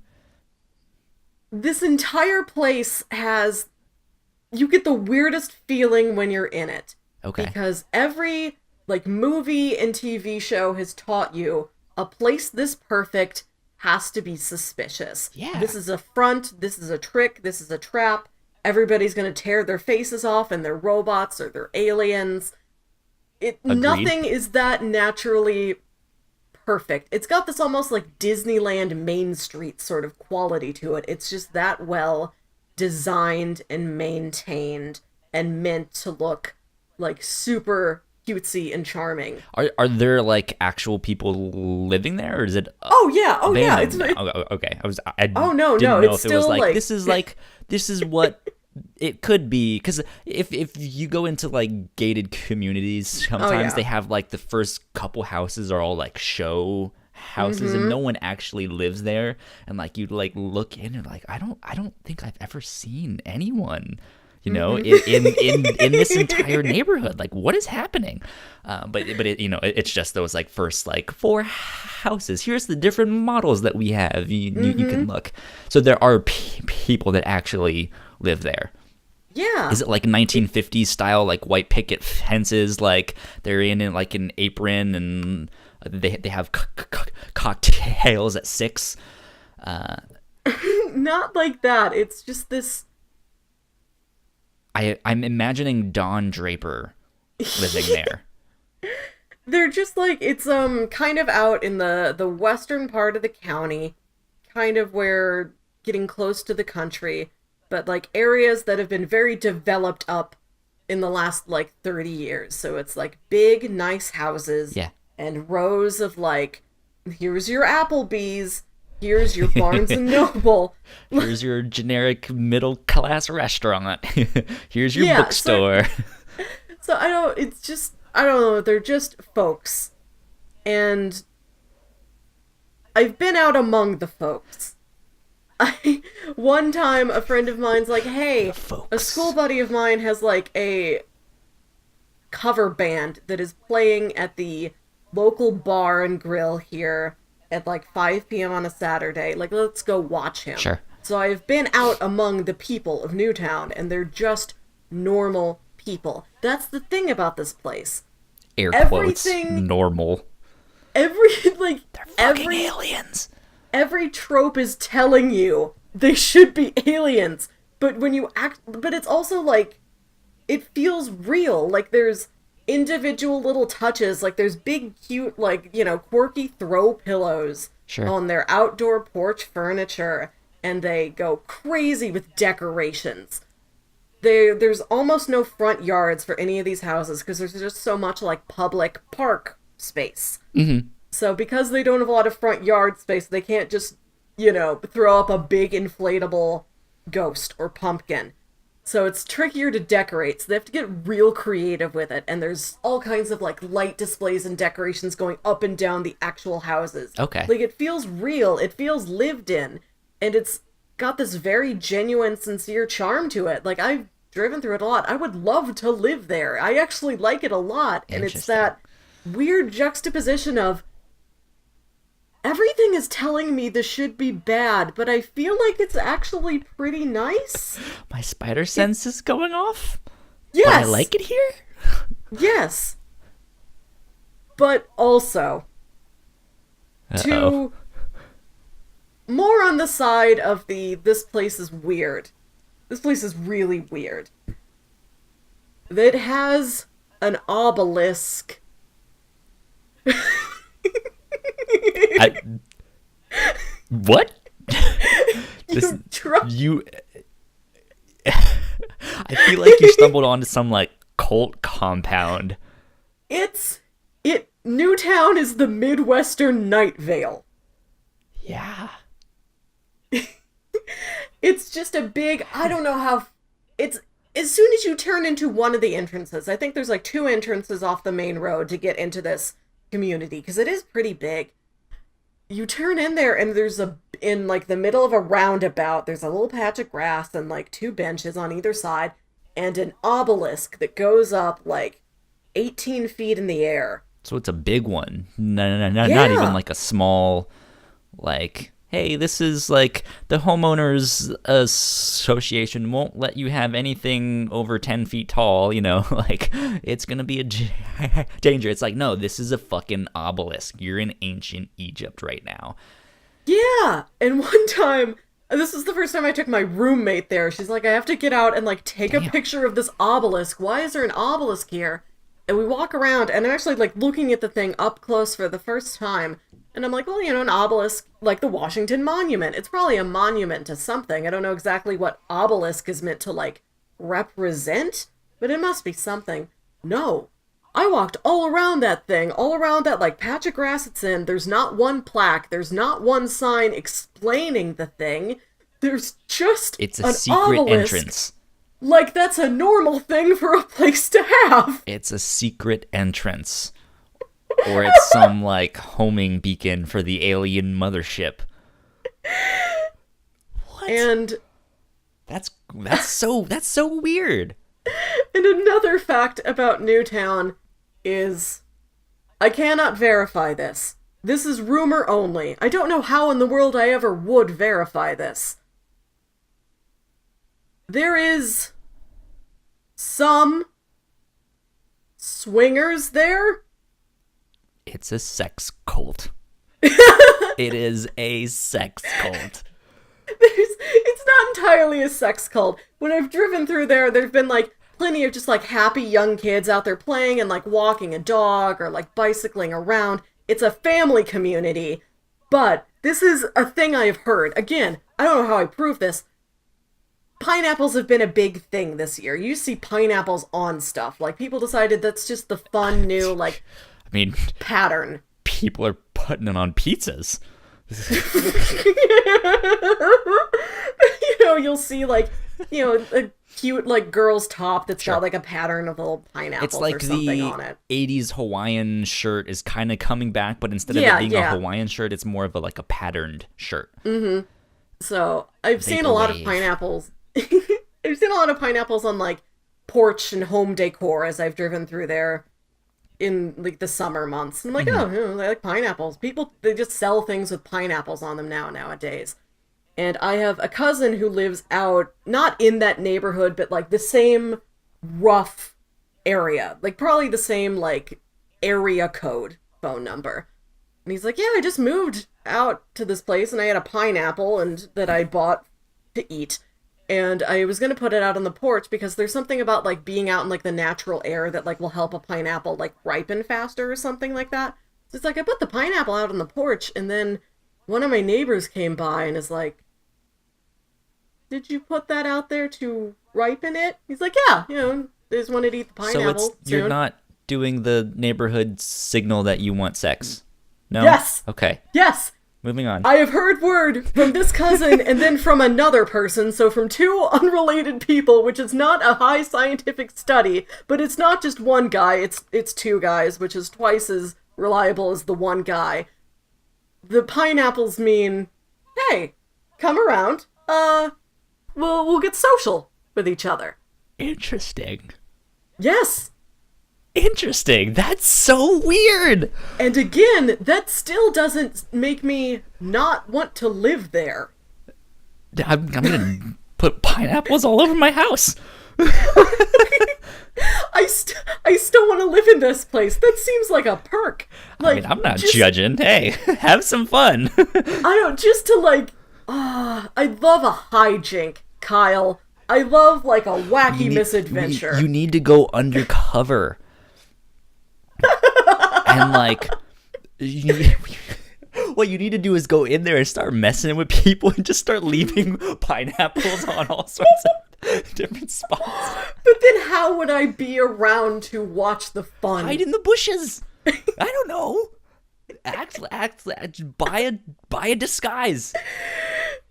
This entire place has, you get the weirdest feeling when you're in it. Okay. Because every, like, movie and TV show has taught you a place this perfect has to be suspicious. Yeah. This is a front, this is a trick, this is a trap. Everybody's going to tear their faces off and they're robots or they're aliens. Nothing is that naturally perfect. It's got this almost like Disneyland Main Street sort of quality to it. It's just that well designed and maintained and meant to look like super cutesy and charming. Are there, like, actual people living there, or is it? Oh yeah. Okay. I didn't no, know it's if it still was like, like this is what It could be because if you go into like gated communities, Oh sometimes yeah. they have like the first couple houses are all like show houses and no Mm-hmm. one actually lives there. And like you like look in and like I don't think I've ever seen anyone, in this entire Mm-hmm. neighborhood. Like what is happening? It's just those like first like four houses. Here's the different models that we have. You Mm-hmm. can look. So there are people that actually live there. Yeah. Is it like 1950s style, like white picket fences? Like they're in like an apron and they have cocktails at 6. Not like that. It's just this. I'm imagining Don Draper living there. They're just like it's kind of out in the western part of the county, kind of where getting close to the country, but like areas that have been very developed up in the last like 30 years. So it's like big nice houses Yeah. and rows of like here's your Applebee's, here's your Barnes and Noble. Here's your generic middle class restaurant. Here's your Yeah, bookstore. so I don't it's just I don't know, they're just folks. And I've been out among the folks. I one time a friend of mine's like, The "Hey, a school folks. buddy of mine has like a cover band that is playing at the local bar and grill here at like 5 p.m. on a Saturday. Like, let's go watch him." Sure. So I've been out among the people of Newtown, and they're just normal people. That's the thing about this place. Air quotes. Everything, Normal. every like They're fucking every aliens. every trope is telling you they should be aliens. But when you act, but it's also like it feels real. Like there's individual little touches. Like there's big, cute, like, quirky throw pillows Sure. on their outdoor porch furniture, and they go crazy with decorations. There's almost no front yards for any of these houses because there's just so much like public park space. Mm-hmm. So because they don't have a lot of front yard space, they can't just, throw up a big inflatable ghost or pumpkin. So it's trickier to decorate, so they have to get real creative with it. And there's all kinds of like light displays and decorations going up and down the actual houses. Okay. Like it feels real, it feels lived in, and it's got this very genuine, sincere charm to it. Like I've driven through it a lot. I would love to live there. I actually like it a lot. And it's Interesting. that weird juxtaposition of everything is telling me this should be bad, but I feel like it's actually pretty nice. My spider sense is going off. Yes. But I like it here. Yes. But also, Uh-oh. to more on the side of this place is weird. This place is really weird. It has an obelisk. I, what? You try- You. I feel like you stumbled onto some like cult compound. Newtown is the Midwestern Night Vale. Yeah. It's just a big, I don't know how, it's, as soon as you turn into one of the entrances, I think there's like 2 entrances off the main road to get into this community, because it is pretty big. You turn in there and in like the middle of a roundabout, there's a little patch of grass and like 2 benches on either side, and an obelisk that goes up like 18 feet in the air. So it's a big one. No, not Yeah. even like a small, like, hey, this is like the homeowners association won't let you have anything over 10 feet tall, like it's going to be a danger. It's like, no, this is a fucking obelisk. You're in ancient Egypt right now. Yeah, and one time, this is the first time I took my roommate there. She's like, I have to get out and like take a Damn. picture of this obelisk. Why is there an obelisk here? And we walk around, and I'm actually like looking at the thing up close for the first time. And I'm like, well, an obelisk, like the Washington Monument. It's probably a monument to something. I don't know exactly what obelisk is meant to like represent, but it must be something. No. I walked all around that thing, all around that like patch of grass it's in. There's not one plaque. There's not one sign explaining the thing. There's just It's a an secret obelisk. entrance. Like that's a normal thing for a place to have. It's a secret entrance. Or it's some, like, homing beacon for the alien mothership. What? And that's so weird. And another fact about Newtown is I cannot verify this. This is rumor only. I don't know how in the world I ever would verify this. There is some swingers there. It's a sex cult. It is a sex cult. It's not entirely a sex cult. When I've driven through there, there's been like plenty of just like happy young kids out there playing and like walking a dog or like bicycling around. It's a family community. But this is a thing I have heard. Again, I don't know how I prove this. Pineapples have been a big thing this year. You see pineapples on stuff. Like people decided that's just the fun new like I mean, pattern. people are putting it on pizzas. You'll see like, a cute like girl's top that's got like a pattern of little pineapples It's like or something on the it. 80s Hawaiian shirt is kind of coming back, but instead of it being a Hawaiian shirt, it's more of a like a patterned shirt. Mm-hmm. So I've seen a lot of pineapples. I've seen a lot of pineapples on like porch and home decor as I've driven through there in like the summer months. And I'm like, oh, they like pineapples. People, they just sell things with pineapples on them nowadays. And I have a cousin who lives out, not in that neighborhood, but like the same rough area. Like probably the same like area code phone number. And he's like, yeah, I just moved out to this place and I had a pineapple and that I bought to eat. And I was going to put it out on the porch because there's something about like being out in like the natural air that like will help a pineapple like ripen faster or something like that. So it's like I put the pineapple out on the porch and then one of my neighbors came by and is like, did you put that out there to ripen it? He's like, yeah, they just wanted to eat the pineapple. So you're not doing the neighborhood signal that you want sex? No? Yes. Okay. Yes. Moving on. I have heard word from this cousin and then from another person, so from two unrelated people, which is not a high scientific study, but it's not just one guy, it's two guys, which is twice as reliable as the one guy. The pineapples mean, hey, come around, we'll get social with each other. Interesting. Yes. Interesting. That's so weird. And again, that still doesn't make me not want to live there. I'm gonna put pineapples all over my house. I still want to live in this place. That seems like a perk. Like, I'm not judging. Hey, have some fun. I don't, just to like, I love a hijink, Kyle. I love like a wacky misadventure. You need to go undercover. And like, what you need to do is go in there and start messing with people and just start leaving pineapples on all sorts of different spots. But then how would I be around to watch the fun? Hide in the bushes. I don't know. Buy a disguise.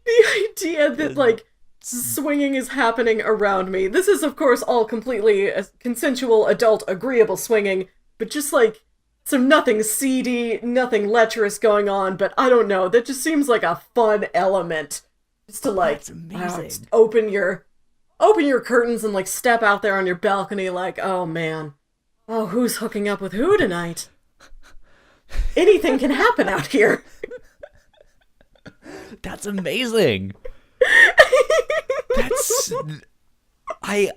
The idea that like swinging is happening around me. This is of course all completely consensual, adult, agreeable swinging, but just like nothing seedy, nothing lecherous going on, but I don't know, that just seems like a fun element. Just to like, that's amazing. Just open your curtains and like step out there on your balcony like, oh man, oh, who's hooking up with who tonight? Anything can happen out here. That's amazing. That's I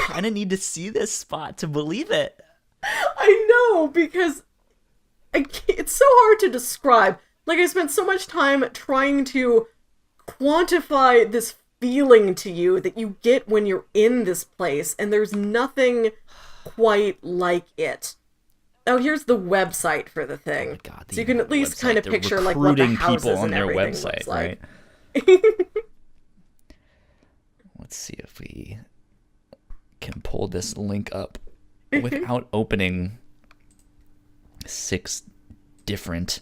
kind of need to see this spot to believe it. I know, because it's so hard to describe. Like, I spent so much time trying to quantify this feeling to you that you get when you're in this place, and there's nothing quite like it. Oh, here's the website for the thing. Oh God, so you can at least kind of picture like what the houses people on and their everything website, looks like. Right? Let's see if we can pull this link up without opening 6 different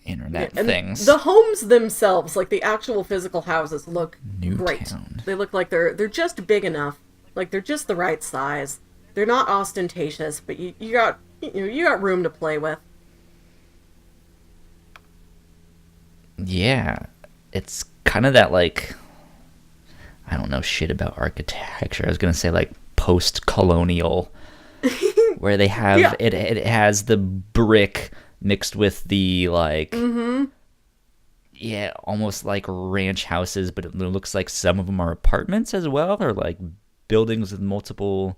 Internet And things. the homes themselves, like the actual physical houses, look great. Newtown. They look like they're just big enough, like they're just the right size. They're not ostentatious, but you got room to play with. Yeah, it's kind of that like I don't know shit about architecture. I was gonna say like post-colonial, where they have Yeah. it has the brick mixed with the like yeah, almost like ranch houses, but it looks like some of them are apartments as well, or like buildings with multiple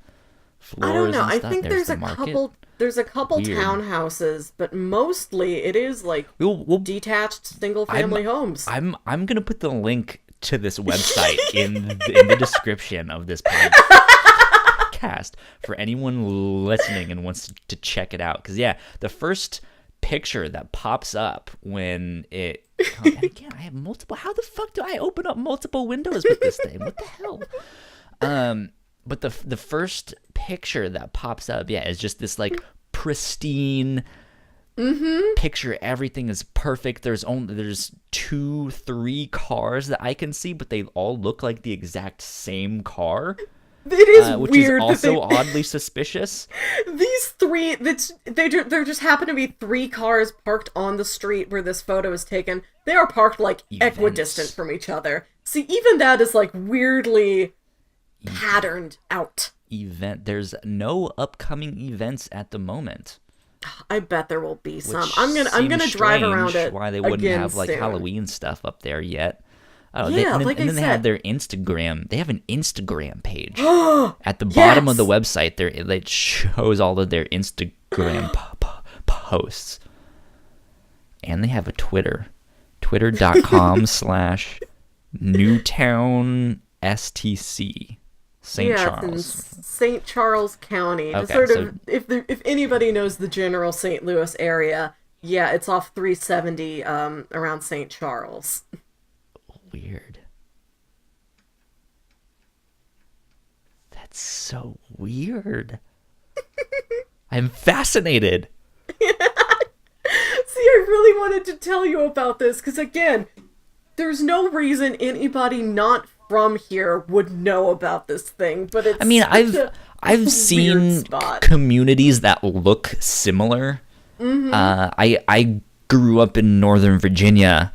I don't floors know. and I stuff. think There's the market. there's a couple Weird. townhouses, but mostly it is like We'll detached single I'm family homes. I'm gonna put the link to this website in the description of this podcast for anyone listening and wants to check it out. Because yeah, the first picture that pops up when it and again, I have multiple. How the fuck do I open up multiple windows with this thing? What the hell? But the first picture that pops up, yeah, is just this like pristine picture. Everything is perfect. There's 2-3 cars that I can see, but they all look like the exact same car, It is which weird is that also oddly suspicious. these three there just happen to be three cars parked on the street where this photo is taken. They are parked like Events. equidistant from each other. See, even that is like weirdly patterned out. There's no upcoming events at the moment. I bet there will be some. Which I'm gonna seems drive strange around it. why they wouldn't again have like soon. Halloween stuff up there yet. Oh, Yeah, like I and then they said. have their Instagram. They have an Instagram page at the bottom of the website. It shows all of their Instagram posts, and they have a Twitter, twitter.com/NewtownSTC, St. Yeah, Charles. it's in St. Charles County. To Okay, sort so- of, if anybody knows the general St. Louis area, yeah, it's off 370 around St. Charles. Weird. That's so weird. I'm fascinated. See, I really wanted to tell you about this because, again, there's no reason anybody not from here would know about this thing. But it's I mean, such I've weird seen spot. communities that look similar. I grew up in Northern Virginia,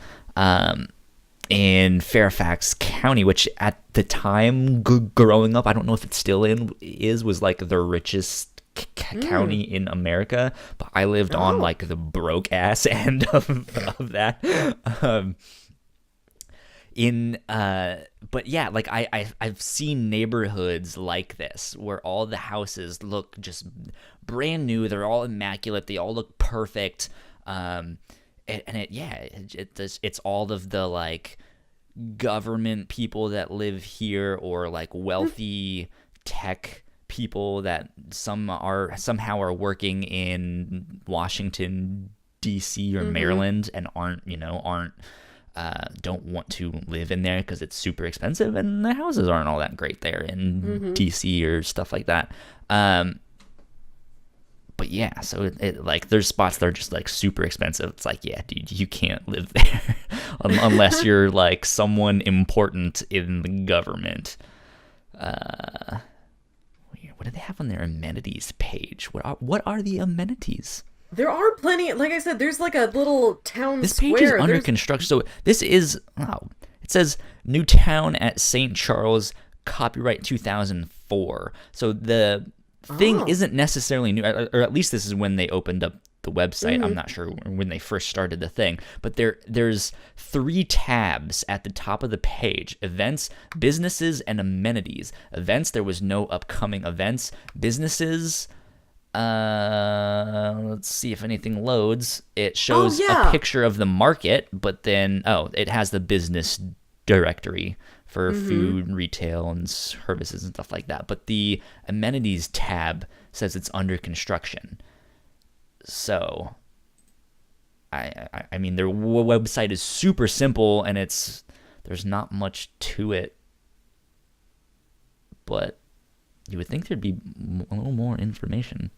in Fairfax County, which at the time growing up, I don't know if it still was like the richest county in America, but I lived on like the broke ass end of that. But yeah, like I've seen neighborhoods like this where all the houses look just brand new. They're all immaculate. They all look perfect. It's all of the like government people that live here, or like wealthy tech people that somehow are working in Washington DC or Maryland and don't want to live in there because it's super expensive and the houses aren't all that great there in DC or stuff like that. But yeah, so it like there's spots that are just like super expensive. It's like, yeah, dude, you can't live there unless you're like someone important in the government. What do they have on their amenities page? What are the amenities? There are plenty. Like I said, there's like a little town This square. page is under There's- construction. So this is it says Newtown at St. Charles, copyright 2004. So the thing isn't necessarily new, or at least this is when they opened up the website. I'm not sure when they first started the thing, but there's 3 tabs at the top of the page: events, businesses, and amenities. Events, there was no upcoming events. Businesses, let's see if anything loads. It shows a picture of the market, but then it has the business directory for food, retail, and services and stuff like that. But the amenities tab says it's under construction. So, I mean, their website is super simple, and there's not much to it. But you would think there'd be a little more information.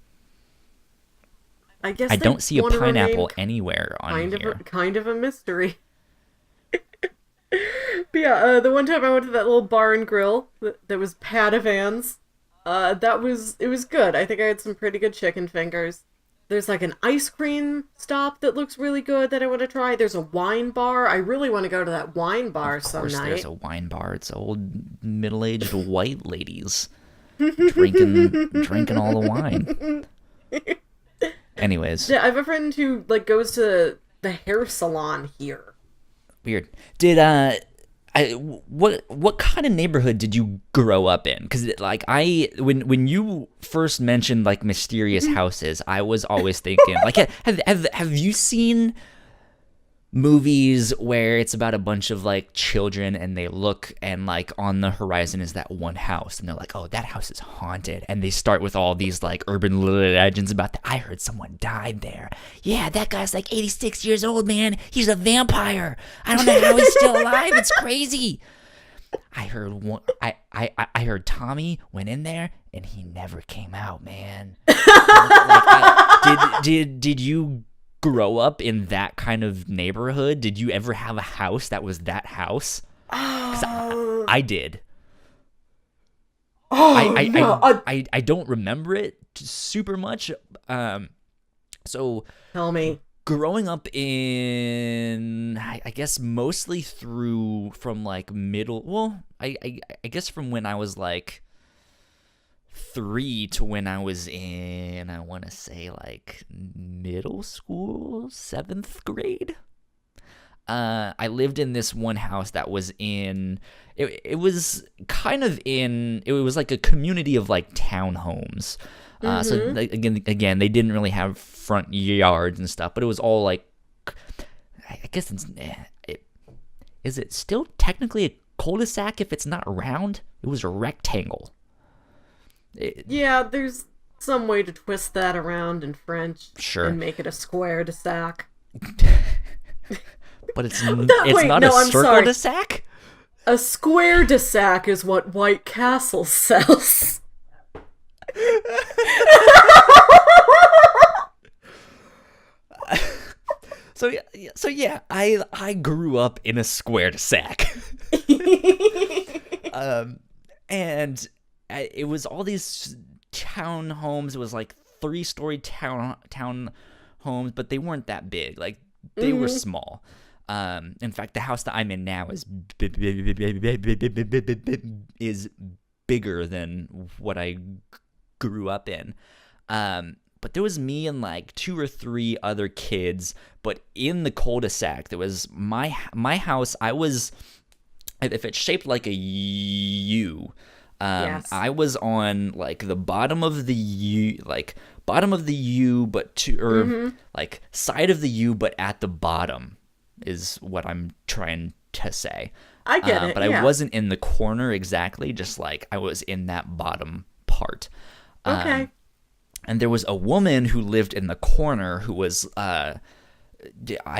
I guess I they don't see a want to remain pineapple anywhere on here. kind of a mystery. But yeah, the one time I went to that little bar and grill that was Padavans, it was good. I think I had some pretty good chicken fingers. There's like an ice cream stop that looks really good that I want to try. There's a wine bar. I really want to go to that wine bar Of some course, there's night. a wine bar. It's old middle-aged white ladies drinking all the wine. Anyways, Yeah, I have a friend who like goes to the hair salon here. weird. Did what kind of neighborhood did you grow up in? Because like when you first mentioned like mysterious houses, I was always thinking like have you seen movies where it's about a bunch of like children and they look and like on the horizon is that one house and they're like, oh, that house is haunted, and they start with all these like urban legends about that. I heard someone died there. Yeah, that guy's like 86 years old, man. He's a vampire. I don't know how he's still alive. It's crazy. I heard one. I heard Tommy went in there and he never came out, man. Did you grow up in that kind of neighborhood? Did you ever have a house that was that house? 'Cause I did. I don't remember it super much. So Tell me. growing up in, I guess mostly from like middle. Well, I guess from when I was like 3 to when I was in, I want to say like middle school, 7th grade. I lived in this one house that was in, it was kind of in, it was like a community of like townhomes. So like, again, they didn't really have front yards and stuff, but it was all like, I guess is it still technically a cul-de-sac if it's not round? It was a rectangle. Yeah, there's some way to twist that around in French. Sure. And make it a square de sac. But it's Wait, not no, a I'm circle sorry. de sac? A square de sac is what White Castle sells. So yeah, I grew up in a square de sac. And it was all these townhomes. It was like 3-story town homes, but they weren't that big. Like they were small. In fact, the house that I'm in now is bigger than what I grew up in. But there was me and like 2 or 3 other kids. But in the cul-de-sac, there was my house. If it's shaped like a U, Yes. I was on like the bottom of the U, but like side of the U, but at the bottom is what I'm trying to say. I get it, But yeah. I wasn't in the corner exactly, just like I was in that bottom part. Okay. And there was a woman who lived in the corner who was, I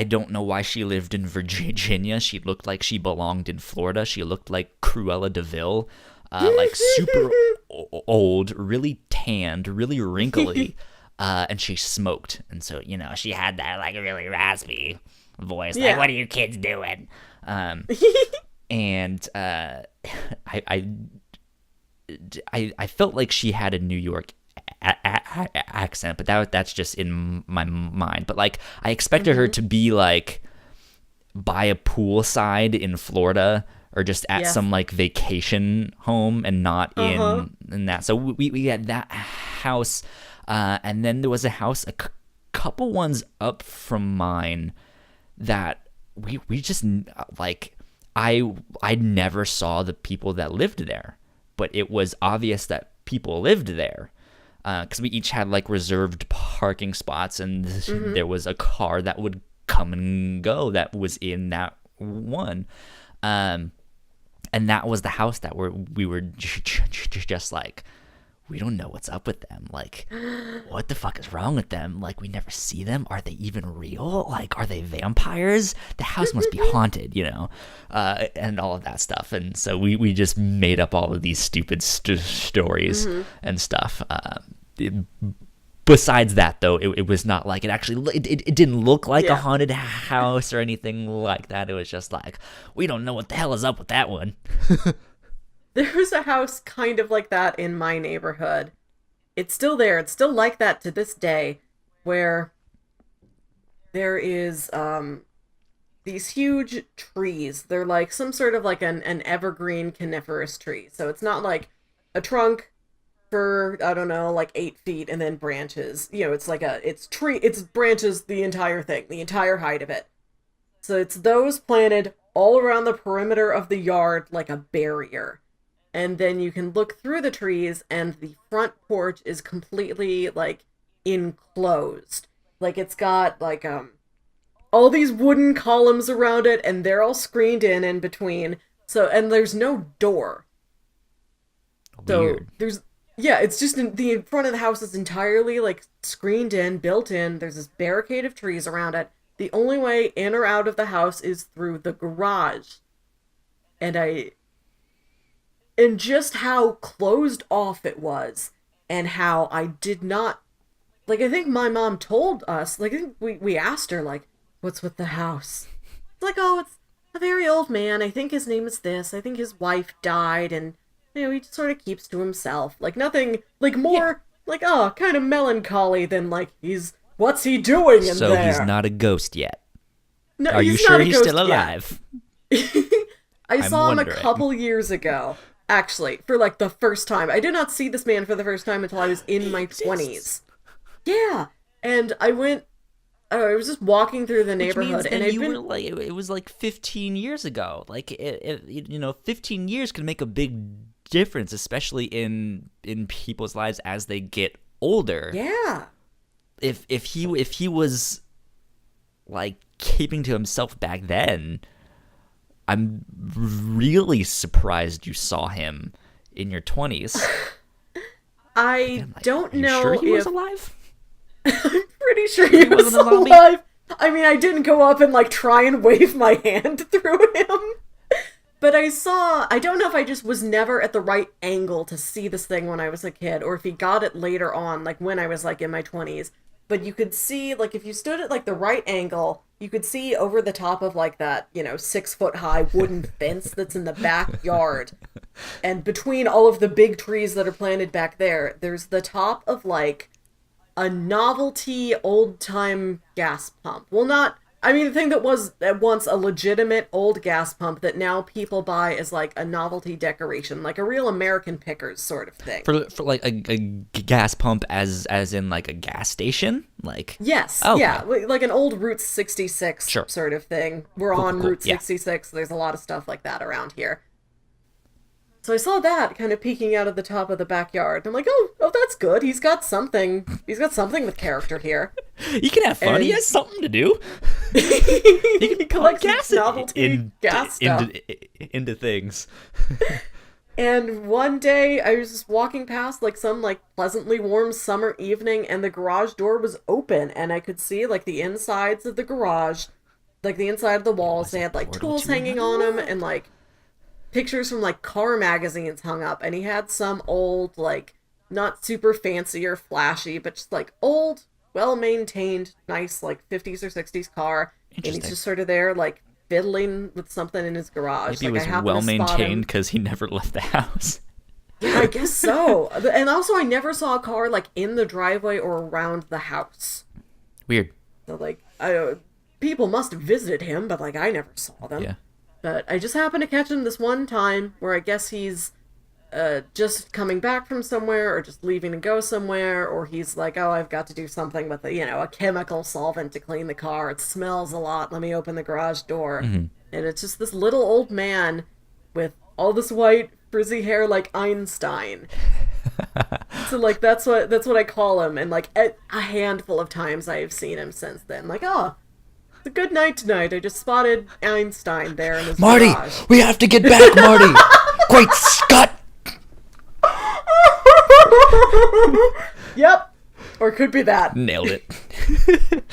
don't know why she lived in Virginia. She looked like she belonged in Florida. She looked like Cruella de Vil, like super old, really tanned, really wrinkly, and she smoked. And so, she had that like really raspy voice, like, Yeah. what are you kids doing? And I felt like she had a New York accent, but that's just in my mind. But like I expected her to be like by a poolside in Florida or just at Yes. some like vacation home and not in that. So we had that house, and then there was a house a couple ones up from mine that we just like I never saw the people that lived there, but it was obvious that people lived there. Because we each had like reserved parking spots, and there was a car that would come and go that was in that one, and that was the house that we were just like, we don't know what's up with them. Like, what the fuck is wrong with them? Like, we never see them. Are they even real? Like, are they vampires? The house must be haunted, and all of that stuff. And so we just made up all of these stupid stories and stuff. besides that, though, it was not like it didn't look like a Yeah. haunted house or anything like that. It was just like, we don't know what the hell is up with that one. There was a house kind of like that in my neighborhood. It's still there. It's still like that to this day, where there is these huge trees. They're like some sort of like an evergreen coniferous tree. So it's not like a trunk for, I don't know, like 8 feet and then branches. You know, it's like it's branches the entire thing, the entire height of it. So it's those planted all around the perimeter of the yard like a barrier. And then you can look through the trees and the front porch is completely like enclosed. Like it's got like all these wooden columns around it and they're all screened in between. So and there's no door. So Weird. it's just the front of the house is entirely like screened in, built in. There's this barricade of trees around it. The only way in or out of the house is through the garage. And just how closed off it was, and how I did not, like, I think my mom told us, like, I think we asked her, like, what's with the house? It's like, oh, it's a very old man. I think his name is this. I think his wife died, and, you know, he just sort of keeps to himself. Like, nothing, like, more, like, oh, kind of melancholy than, like, what's he doing in So there? he's not a ghost yet. No, Are you he's sure not a he's ghost still yet. alive? I saw him wondering. a couple years ago, actually, for like the first time. I did not see this man for the first time until I was in my 20s. Yeah, and I was just walking through the Which means neighborhood, then and you were like, it was like 15 years ago. Like, 15 years can make a big difference, especially in people's lives as they get older. yeah. If he was like keeping to himself back then, I'm really surprised you saw him in your 20s. I don't Are you know sure he was if alive? I'm pretty sure he was wasn't a zombie? alive. I mean, I didn't go up and like try and wave my hand through him. But I don't know if I just was never at the right angle to see this thing when I was a kid, or if he got it later on, like when I was like in my 20s. But you could see, like, if you stood at like the right angle, you could see over the top of like that, 6-foot high wooden fence that's in the backyard. And between all of the big trees that are planted back there, there's the top of like a novelty old time gas pump. Well, the thing that was at once a legitimate old gas pump that now people buy as like a novelty decoration, like a real American Pickers sort of thing. For like a gas pump as in like a gas station? Like, Yes, okay. yeah, like an old Route 66 Sure. sort of thing. We're Cool, on cool, cool. Route Yeah. 66, there's a lot of stuff like that around here. So I saw that kind of peeking out of the top of the backyard. I'm like, oh, that's good. He's got something with character here. He can have fun. And- He has something to do. He collects Gas novelty gas stuff. into things. And one day I was just walking past like some like pleasantly warm summer evening, and the garage door was open, and I could see like the insides of the garage, like the inside of the walls. They had like portal tools to hanging on them and like pictures from like car magazines hung up, and he had some old, like, not super fancy or flashy, but just like old, well-maintained, nice like 50s or 60s car. And he's Interesting. just sort of there like fiddling with something in his garage. Maybe Like, he I was happened to well spot him. maintained because he never left the house. Yeah, I guess so. And also I never saw a car like in the driveway or around the house. Weird. So like people must have visited him, but like I never saw them. Yeah. But I just happened to catch him this one time where I guess he's just coming back from somewhere, or just leaving to go somewhere, or he's like, oh, I've got to do something with a chemical solvent to clean the car. It smells a lot. Let me open the garage door. Mm-hmm. And it's just this little old man with all this white frizzy hair like Einstein. So like that's what I call him. And like a handful of times I have seen him since then. Like, oh, it's a good night tonight. I just spotted Einstein there in his Marty, garage. we have to get back, Marty. Great Scott. Yep. Or could be that. Nailed it.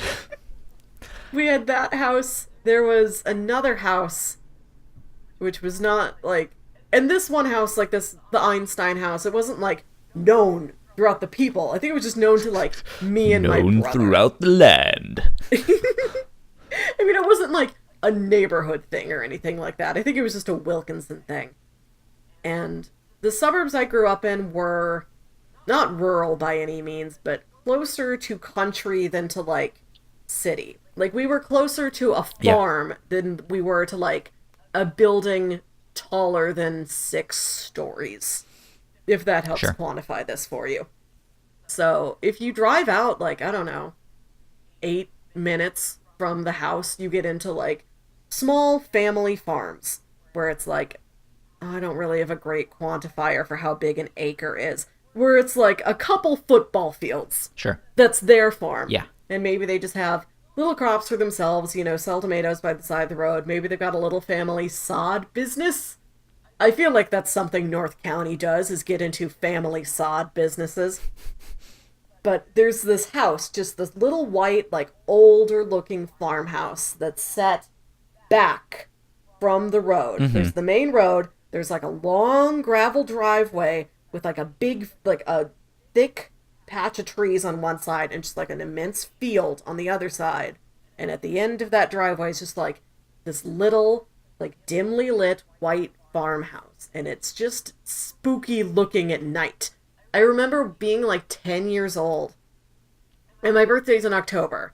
We had that house. There was another house, which was not like, and this one house, like this, the Einstein house, it wasn't like known throughout the people. I think it was just known to, like, me and my Known brother. throughout the land. I mean, it wasn't, like, a neighborhood thing or anything like that. I think it was just a Wilkinson thing. And the suburbs I grew up in were not rural by any means, but closer to country than to, like, city. Like, we were closer to a farm than we were to, like, a building taller than 6 stories. If that helps quantify this for you. So, if you drive out, like, I don't know, 8 minutes from the house, you get into, like, small family farms. Where it's like, I don't really have a great quantifier for how big an acre is. Where it's like a couple football fields. Sure. That's their farm. Yeah. And maybe they just have little crops for themselves, you know, sell tomatoes by the side of the road. Maybe they've got a little family sod business. I feel like that's something North County does, is get into family sod businesses. But there's this house, just this little white, like, older looking farmhouse that's set back from the road. Mm-hmm. There's the main road. There's, like, a long gravel driveway with, like, a big, like, a thick patch of trees on one side and just, like, an immense field on the other side. And at the end of that driveway is just, like, this little, like, dimly lit white farmhouse. And it's just spooky looking at night. I remember being, like, 10 years old. And my birthday's in October.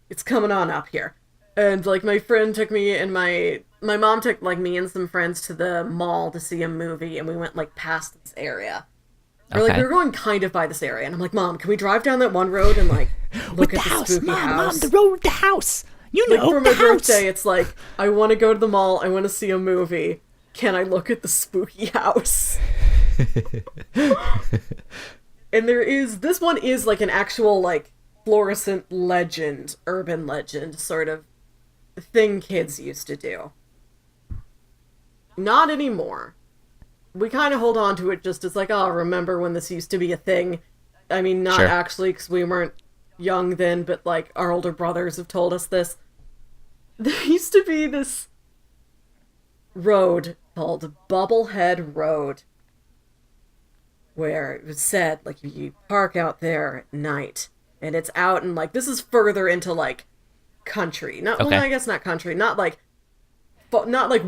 It's coming on up here. And, like, my friend took me and my mom took, like, me and some friends to the mall to see a movie, and we went, like, past this area. Or, like, we were going kind of by this area, and I'm like, Mom, can we drive down that one road and, like, look at the spooky house? Mom, the road with the house! You know, like, for my birthday, it's like, I want to go to the mall, I want to see a movie. Can I look at the spooky house? And this one is, like, an actual, like, fluorescent legend, urban legend, sort of thing kids used to do. Not anymore. We kind of hold on to it just as, like, oh, remember when this used to be a thing? I mean, not actually, because we weren't young then, but, like, our older brothers have told us this. There used to be this road called Bubblehead Road, where it was said, like, you park out there at night, and it's out in, like, this is further into, like, country. Not, well, I guess not country, not like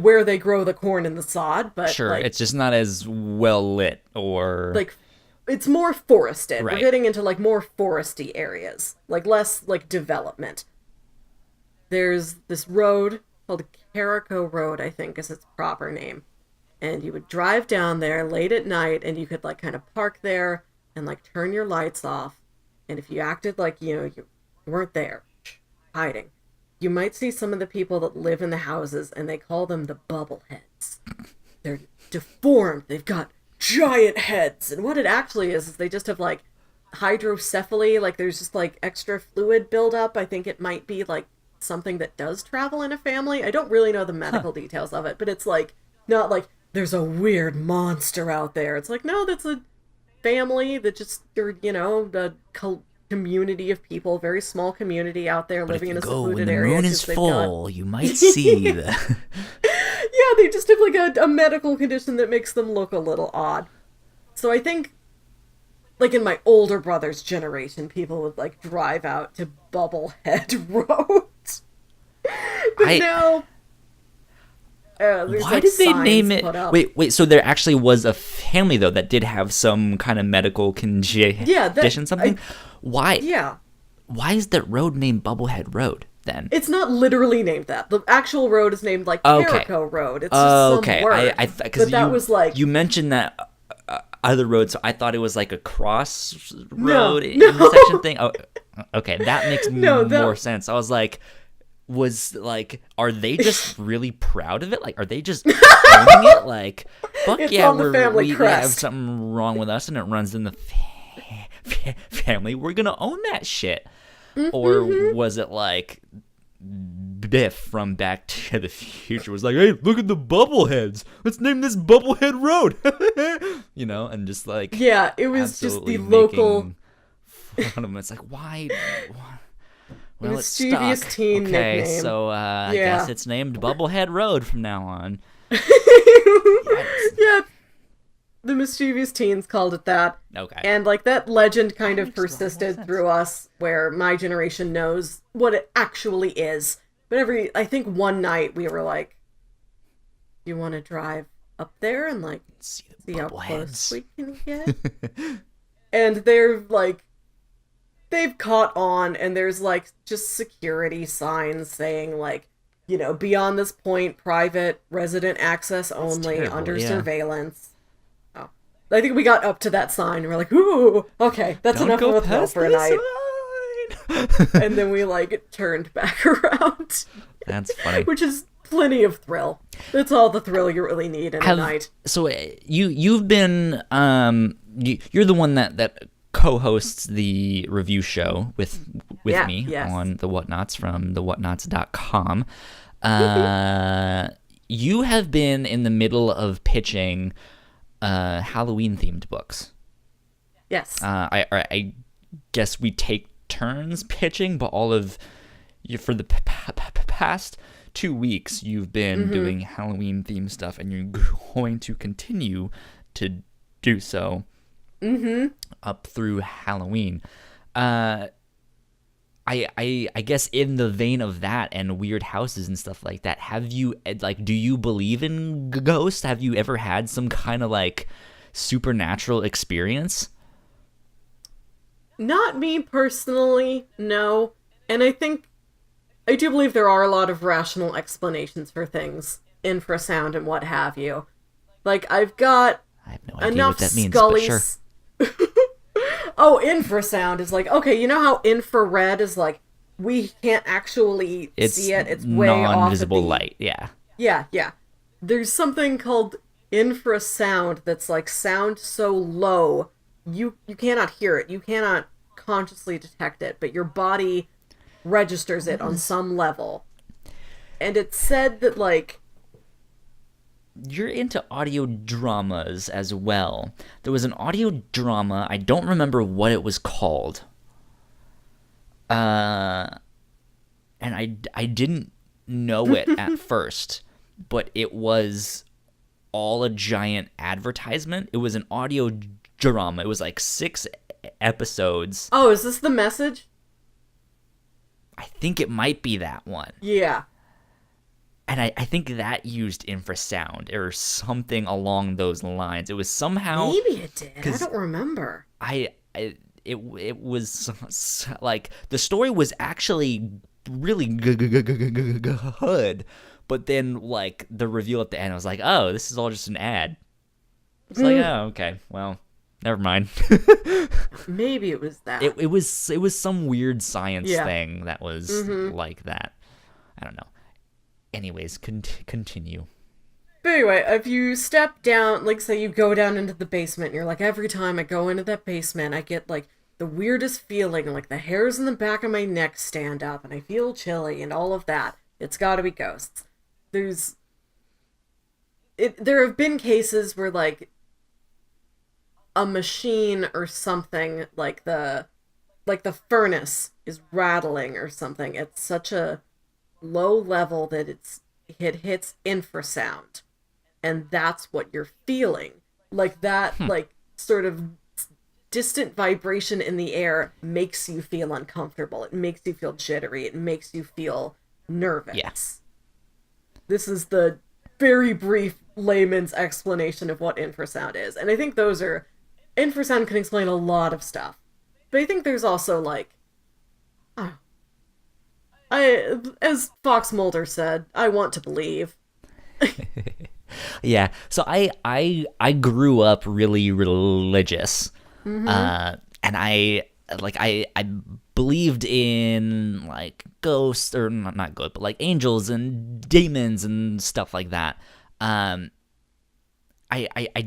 where they grow the corn and the sod, but like, it's just not as well lit, or like, it's more forested. Right. We're getting into, like, more foresty areas, like, less, like, development. There's this road called Carico Road, I think is its proper name, and you would drive down there late at night, and you could, like, kind of park there and, like, turn your lights off, and if you acted like, you know, you weren't there, hiding, you might see some of the people that live in the houses, and they call them the bubbleheads. They're deformed. They've got giant heads. And what it actually is they just have, like, hydrocephaly. Like, there's just, like, extra fluid buildup. I think it might be, like, something that does travel in a family. I don't really know the medical details of it, but it's, like, not like there's a weird monster out there. It's like, no, that's a family that just, they're, you know, the community of people, very small community out there living in a secluded area. When the moon is full, you might see the... Yeah, they just have, like, a medical condition that makes them look a little odd. So I think, like, in my older brother's generation, people would, like, drive out to Bubblehead Road. But now... why did they name it? Wait, so there actually was a family, though, that did have some kind of medical condition, something? Why? Yeah. Why is that road named Bubblehead Road, then? It's not literally named that. The actual road is named, like, Carico Road. It's just some word. But that was, like... You mentioned that other road, so I thought it was, like, a crossroad intersection thing. Oh, okay, that makes more sense. I was like... are they just really proud of it? Like, are they just owning it? Like, fuck it's yeah, on the family we crest. have something wrong with us and it runs in the family. We're gonna own that shit. Mm-hmm. Or was it like Biff from Back to the Future was like, hey, look at the bubbleheads. Let's name this Bubblehead Road. You know, and just like, yeah, it was just the local. Fun of them. It's like, why? Well, it's mischievous stuck. Teen okay, nickname. so I guess it's named Bubblehead Road from now on. Yeah. the mischievous teens called it that. Okay. And like that legend kind That of makes a lot more persisted sense. through us, where my generation knows what it actually is. But I think one night we were like, you want to drive up there and like See the see how close bubbleheads. we can get? And they're like, they've caught on, and there's like just security signs saying like, beyond this point, private resident access That's only, terrible. under Yeah. surveillance. Oh, I think we got up to that sign and we're like, ooh, okay, that's Don't enough go of a thrill past for a this night. line. And then we like turned back around, That's funny. which is plenty of thrill. That's all the thrill you really need in a night. So you've been you're the one that co-hosts the review show with Yeah, me yes. on the Whatnauts from the whatnauts.com. You have been in the middle of pitching Halloween themed books. Yes. I guess we take turns pitching, but all of you for the past 2 weeks you've been doing Halloween themed stuff, and you're going to continue to do so up through Halloween. I guess in the vein of that and weird houses and stuff like that, have you do you believe in ghosts? Have you ever had some kind of like supernatural experience? Not me personally, no. And I do believe there are a lot of rational explanations for things, infrasound and what have you. Like, I've got I have no idea enough what that means, Scully's... but sure. Oh, infrasound is like, okay, you know how infrared is like, we can't actually It's see it, it's way off non-visible at the... light, yeah. Yeah. There's something called infrasound that's like sound so low, you cannot hear it, you cannot consciously detect it, but your body registers it on some level. And it's said that like, You're into audio dramas as well. There was an audio drama, I don't remember what it was called. And I didn't know it at first, but it was all a giant advertisement. It was an audio drama. It was like 6 episodes. oh, is this The Message? I think it might be that one. Yeah. And I think that used infrasound or something along those lines. It was somehow Maybe it did. I 'cause don't remember. It was like the story was actually really good, but then like the reveal at the end, I was like, oh, this is all just an ad. It's like, oh, okay, well, never mind. Maybe it was that. It was some weird science Yeah. thing that was like that. I don't know. Anyways, continue. But anyway, if you step down, like say you go down into the basement, and you're like, every time I go into that basement, I get like the weirdest feeling, like the hairs in the back of my neck stand up, and I feel chilly, and all of that. It's gotta be ghosts. There have been cases where like a machine or something, like the furnace is rattling or something at such a low level that it hits infrasound, and that's what you're feeling. Like that like sort of distant vibration in the air makes you feel uncomfortable, it makes you feel jittery, it makes you feel nervous. Yes. This is the very brief layman's explanation of what infrasound is, and I think infrasound can explain a lot of stuff, but I think there's also like, as Fox Mulder said, I want to believe. Yeah. So I grew up really religious, and I believed in like ghosts, or not ghosts, but like angels and demons and stuff like that. I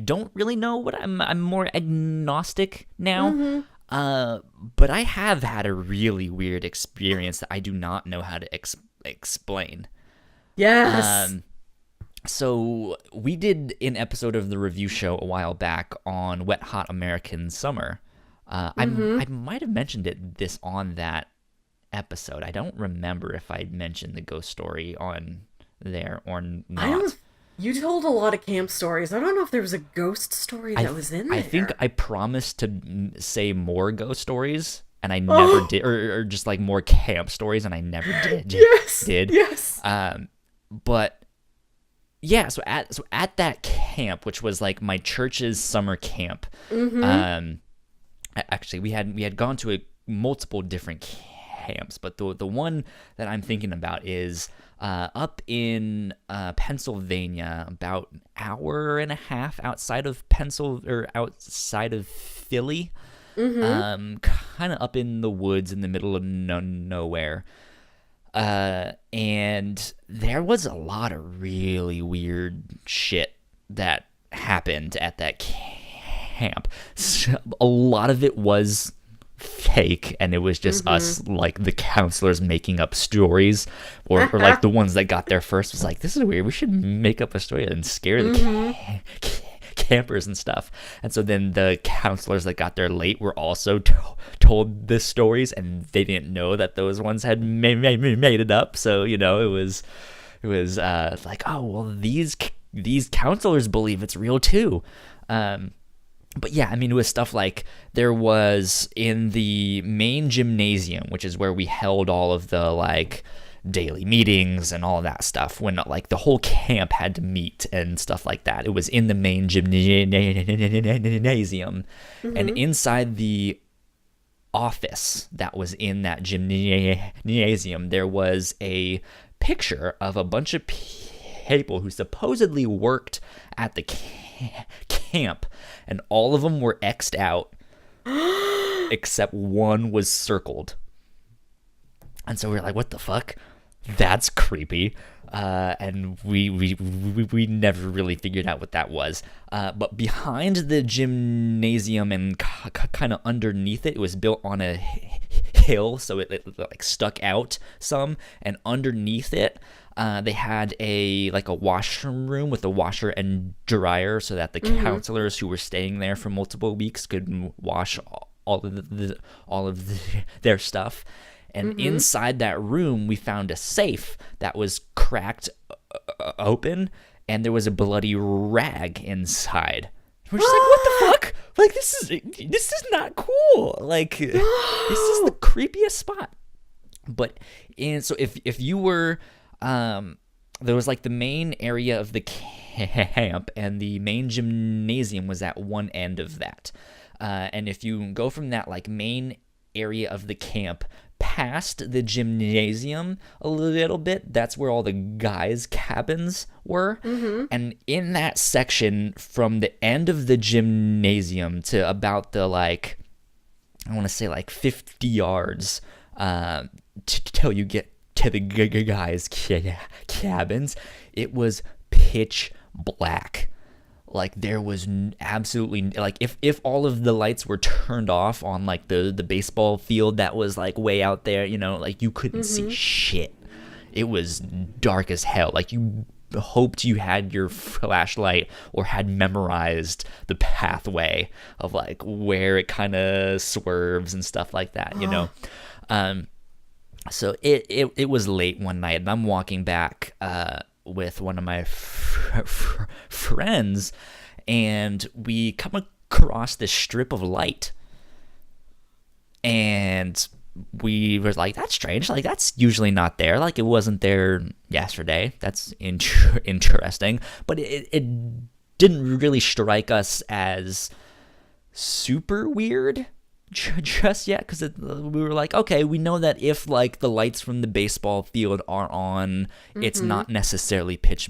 don't really know what I'm more agnostic now. But I have had a really weird experience that I do not know how to explain. Yes. So we did an episode of the review show a while back on Wet Hot American Summer. I might have mentioned this on that episode. I don't remember if I mentioned the ghost story on there or not. You told a lot of camp stories. I don't know if there was a ghost story I that was in I think there. I promised to say more ghost stories, and I never Oh, did, or just like more camp stories, and I never yes, did. yes. Um, but yeah, so at that camp, which was like my church's summer camp, Mm-hmm. um, actually we had gone to multiple different camps, but the one that I'm thinking about is up in Pennsylvania, about an hour and a half outside of outside of Philly, Mm-hmm. kind of up in the woods in the middle of nowhere. And there was a lot of really weird shit that happened at that camp. So a lot of it was fake, and it was just Mm-hmm. us, like the counselors, making up stories, or like the ones that got there first was like, this is weird, we should make up a story and scare the Mm-hmm. campers and stuff. And so then the counselors that got there late were also told the stories, and they didn't know that those ones had made it up. So it was like, oh well, these counselors believe it's real too. But yeah, I mean, it was stuff like there was in the main gymnasium, which is where we held all of the like daily meetings and all of that stuff, when like the whole camp had to meet and stuff like that. It was in the main gymnasium, and Mm-hmm. inside the office that was in that gymnasium, there was a picture of a bunch of people who supposedly worked at the camp, and all of them were X'd out except one was circled. And so we were like, what the fuck? That's creepy. And we never really figured out what that was. But behind the gymnasium and kind of underneath it, it was built on a hill, so it like stuck out some. And underneath it, they had a washroom room with a washer and dryer, so that the Mm-hmm. counselors who were staying there for multiple weeks could wash all of their stuff. And Mm-hmm. inside that room, we found a safe that was cracked open, and there was a bloody rag inside. We're just like, what the fuck? Like, this is not cool. Like, this is the No. creepiest spot. But so if you were there was like the main area of the camp, and the main gymnasium was at one end of that. And if you go from that like main area of the camp past the gymnasium a little bit, that's where all the guys' cabins were. Mm-hmm. And in that section, from the end of the gymnasium to about the like, I want to say like 50 yards till you get to the guys' cabins, it was pitch black. Like there was absolutely, like, if all of the lights were turned off on like the baseball field that was like way out there, like you couldn't see Mm-hmm. shit. It was dark as hell. Like you hoped you had your flashlight or had memorized the pathway of like where it kind of swerves and stuff like that. um so it was late one night, and I'm walking back with one of my friends, and we come across this strip of light, and we were like, that's strange, like that's usually not there, like it wasn't there yesterday. That's interesting, but it didn't really strike us as super weird just yet, because we were like, okay, we know that if like the lights from the baseball field are on, it's Mm-hmm. not necessarily pitch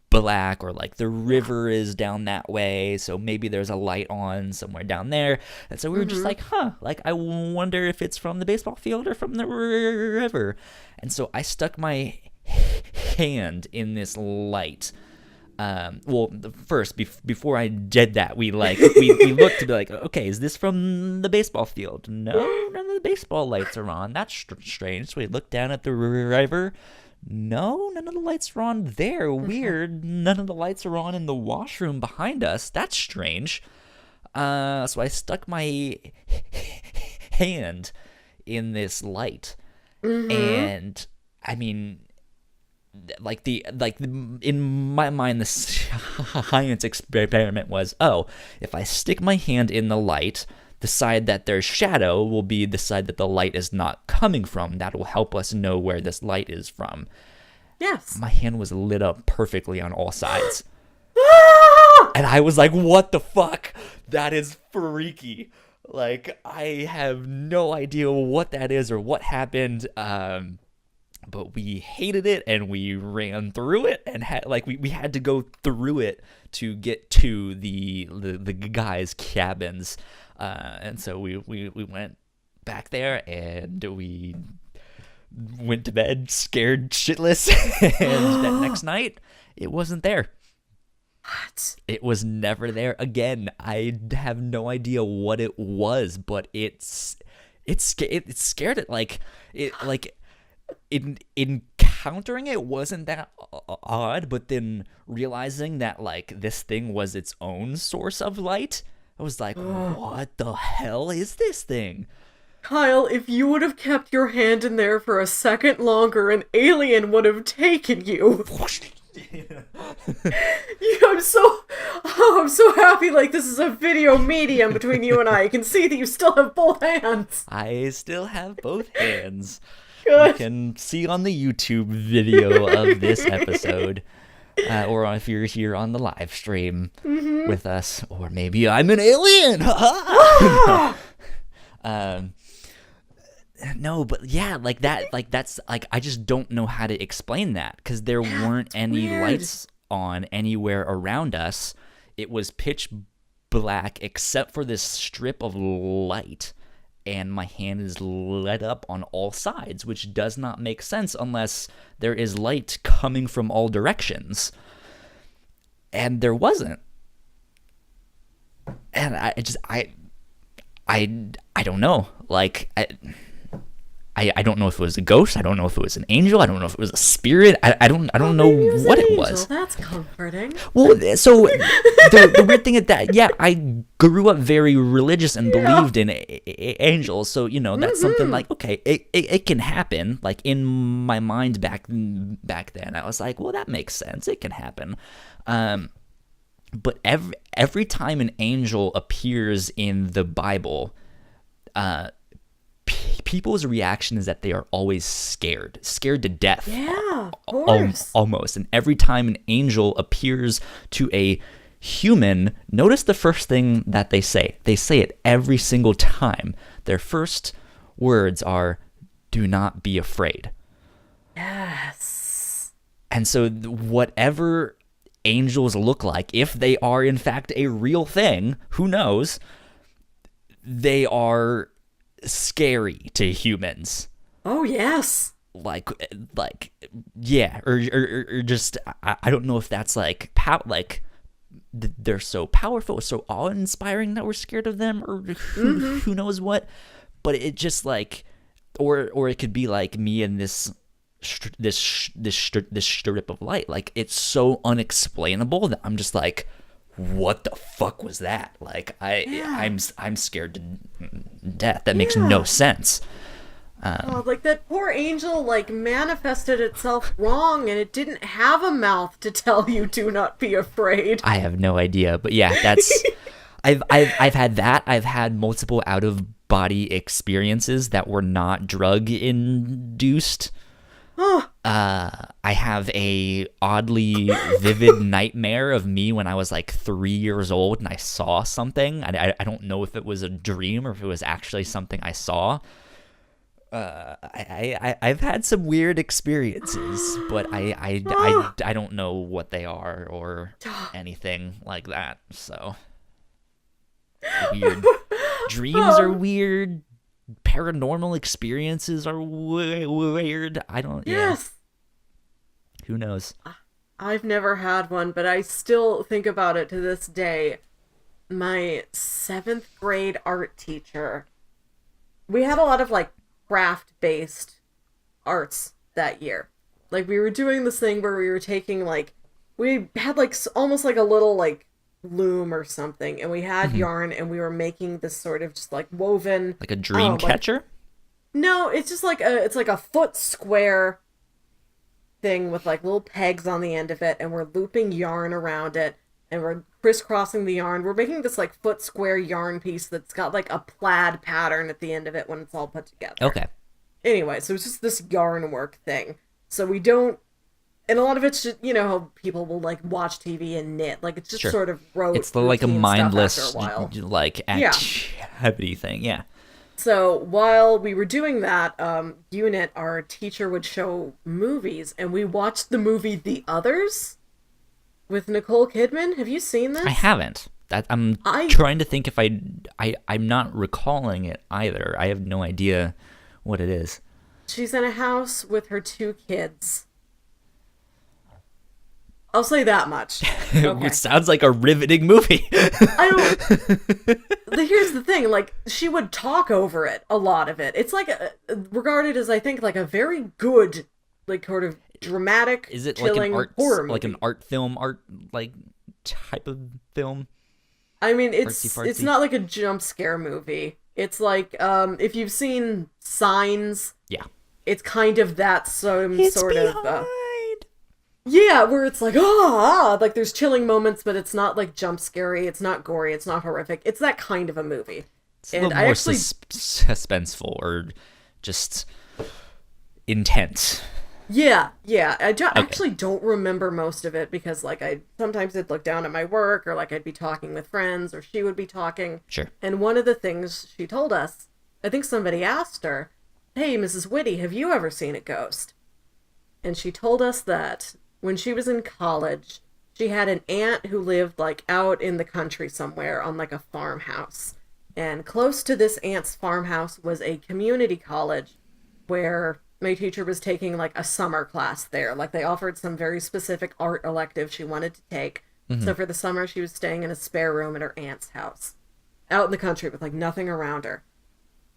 black, or like the river is down that way, so maybe there's a light on somewhere down there. And so we were just Mm-hmm. like, like I wonder if it's from the baseball field or from the river. And so I stuck my hand in this light. Well, first, before I did that, we looked to be like, okay, is this from the baseball field? No, none of the baseball lights are on. That's strange. So we looked down at the river. No, none of the lights are on there. Weird. None of the lights are on in the washroom behind us. That's strange. So I stuck my hand in this light, Mm-hmm. and I mean, in my mind, the science experiment was, oh, if I stick my hand in the light, the side that there's shadow will be the side that the light is not coming from. That will help us know where this light is from. Yes. My hand was lit up perfectly on all sides. Ah! And I was like, what the fuck? That is freaky. Like, I have no idea what that is or what happened. But we hated it and we ran through it and we had to go through it to get to the guys' cabins. And so we went back there and we went to bed scared shitless. And that next night, it wasn't there. What? It was never there again. I have no idea what it was, but it scared it. In encountering it wasn't that odd, but then realizing that like this thing was its own source of light, I was like, what the hell is this thing? Kyle, if you would have kept your hand in there for a second longer, an alien would have taken you. I'm so happy like this is a video medium between you and I. I can see that you still have both hands. I still have both hands. Good. You can see on the YouTube video of this episode, or if you're here on the live stream with us, or maybe I'm an alien. No, but yeah, that's I just don't know how to explain that because there weren't any lights on anywhere around us. It was pitch black except for this strip of light. And my hand is lit up on all sides, which does not make sense unless there is light coming from all directions. And there wasn't. And I don't know. Like, I don't know if it was a ghost. I don't know if it was an angel. I don't know if it was a spirit. I don't know what it was. That's comforting. Well, so the weird thing is that, yeah, I grew up very religious and believed in angels. So, that's something like, okay, it can happen. Like in my mind back then, I was like, well, that makes sense. It can happen. But every time an angel appears in the Bible, people's reaction is that they are always scared to death. Yeah, of course. Almost. And every time an angel appears to a human, notice the first thing that they say. They say it every single time. Their first words are, "Do not be afraid." Yes. And so whatever angels look like, if they are in fact a real thing, who knows, they are scary to humans. Oh yes. Like yeah, or just I don't know if that's like they're so powerful, so awe-inspiring that we're scared of them, or who knows what. But it just like, or it could be like me and this strip of light. Like it's so unexplainable that I'm just like, what the fuck was that? Like I'm scared to death. That makes no sense. Like that poor angel like manifested itself wrong and it didn't have a mouth to tell you do not be afraid. I have no idea, but yeah, that's I've had that. I've had multiple out of body experiences that were not drug induced. I have a oddly vivid nightmare of me when I was like 3 years old and I saw something. I don't know if it was a dream or if it was actually something I saw. I've had some weird experiences, but I don't know what they are or anything like that. So weird. Dreams are weird. Paranormal experiences are weird. I don't. Yes. Yeah. Who knows? I've never had one, but I still think about it to this day. My 7th grade art teacher. We had a lot of like craft-based arts that year. Like we were doing this thing where we were taking like, we had like almost like a little like loom or something, and we had yarn, and we were making this sort of just like woven, like a dream catcher. No, it's just like it's like a foot square thing with like little pegs on the end of it, and we're looping yarn around it, and we're crisscrossing the yarn. We're making this like foot square yarn piece that's got like a plaid pattern at the end of it when it's all put together. Okay. Anyway, so it's just this yarn work thing. So we don't, and a lot of it's just, you know, how people will like watch TV and knit. Like it's just Sure. sort of It's like a mindless after a while. like activity thing. Yeah. So while we were doing that unit, our teacher would show movies, and we watched the movie The Others with Nicole Kidman. Have you seen this? I haven't. I'm trying to think if I'm not recalling it either. I have no idea what it is. She's in a house with her 2 kids. I'll say that much. Okay. It sounds like a riveting movie. Here's the thing, like, she would talk over it, a lot of it. It's like, regarded as, I think, like a very good, like, sort of dramatic, Is it chilling like horror movie. like an art film, like, type of film? I mean, Artsy-fartsy. it's not like a jump scare movie. It's like, if you've seen Signs, Yeah. it's kind of that sort of... Of. Yeah, where it's like, like there's chilling moments, but it's not like jump scary, it's not gory, it's not horrific. It's that kind of a movie. It's a little more suspenseful or just intense. Yeah. I actually don't remember most of it because, like, sometimes I'd look down at my work, or like I'd be talking with friends, or she would be talking. Sure. And one of the things she told us, I think somebody asked her, "Hey, Mrs. Whitty, have you ever seen a ghost?" And she told us that when she was in college, she had an aunt who lived, like, out in the country somewhere on, like, a farmhouse. And close to this aunt's farmhouse was a community college where my teacher was taking, like, a summer class there. Like, they offered some very specific art elective she wanted to take. Mm-hmm. So for the summer, she was staying in a spare room at her aunt's house, out in the country with, like, nothing around her.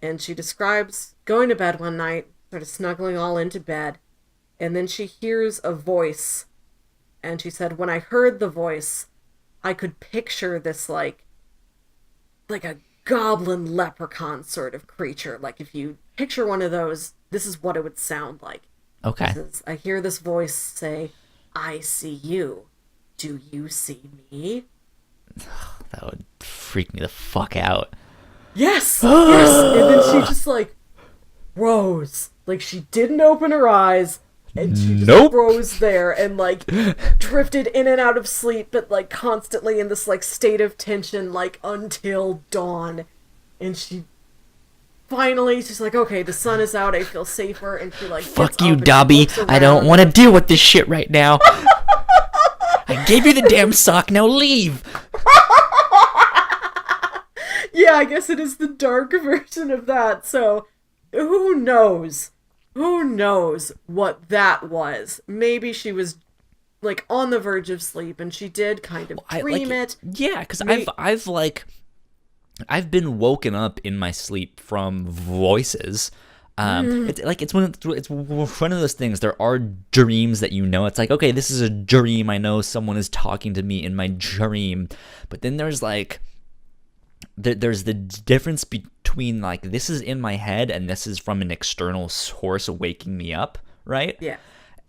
And she describes going to bed one night, sort of snuggling all into bed, and then she hears a voice, and she said, when I heard the voice, I could picture this, like a goblin leprechaun sort of creature. Like, if you picture one of those, this is what it would sound like. Okay. I hear this voice say, I see you. Do you see me? That would freak me the fuck out. Yes! Yes! And then she just, like, rose. Like, she didn't open her eyes. And she just froze there and, like, drifted in and out of sleep, but, like, constantly in this, like, state of tension, like, until dawn. And she finally, she's like, okay, the sun is out, I feel safer, and she, like, fuck you, Dobby. I don't want to deal with this shit right now. I gave you the damn sock, now leave! Yeah, I guess it is the dark version of that, so who knows? Who knows what that was? Maybe she was, like, on the verge of sleep, and she did kind of dream it. Yeah, because I've been woken up in my sleep from voices. It's one of those things. There are dreams that you know. It's like, okay, this is a dream. I know someone is talking to me in my dream, but then there's like. There's the difference between, like, this is in my head and this is from an external source waking me up, right? Yeah.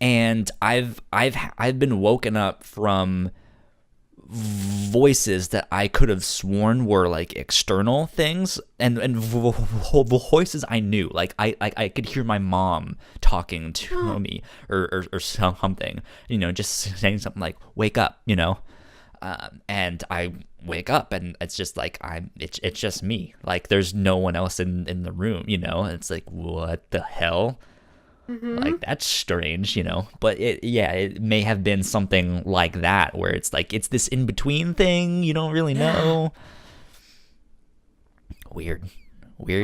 And I've been woken up from voices that I could have sworn were, like, external things, and voices I knew. Like, I could hear my mom talking to me or something, you know, just saying something like, wake up, you know? And I wake up and it's just like it's just me. Like, there's no one else in the room, you know? And it's like, what the hell? Mm-hmm. Like, that's strange, you know? But it may have been something like that, where it's like, it's this in-between thing, you don't really know. Weird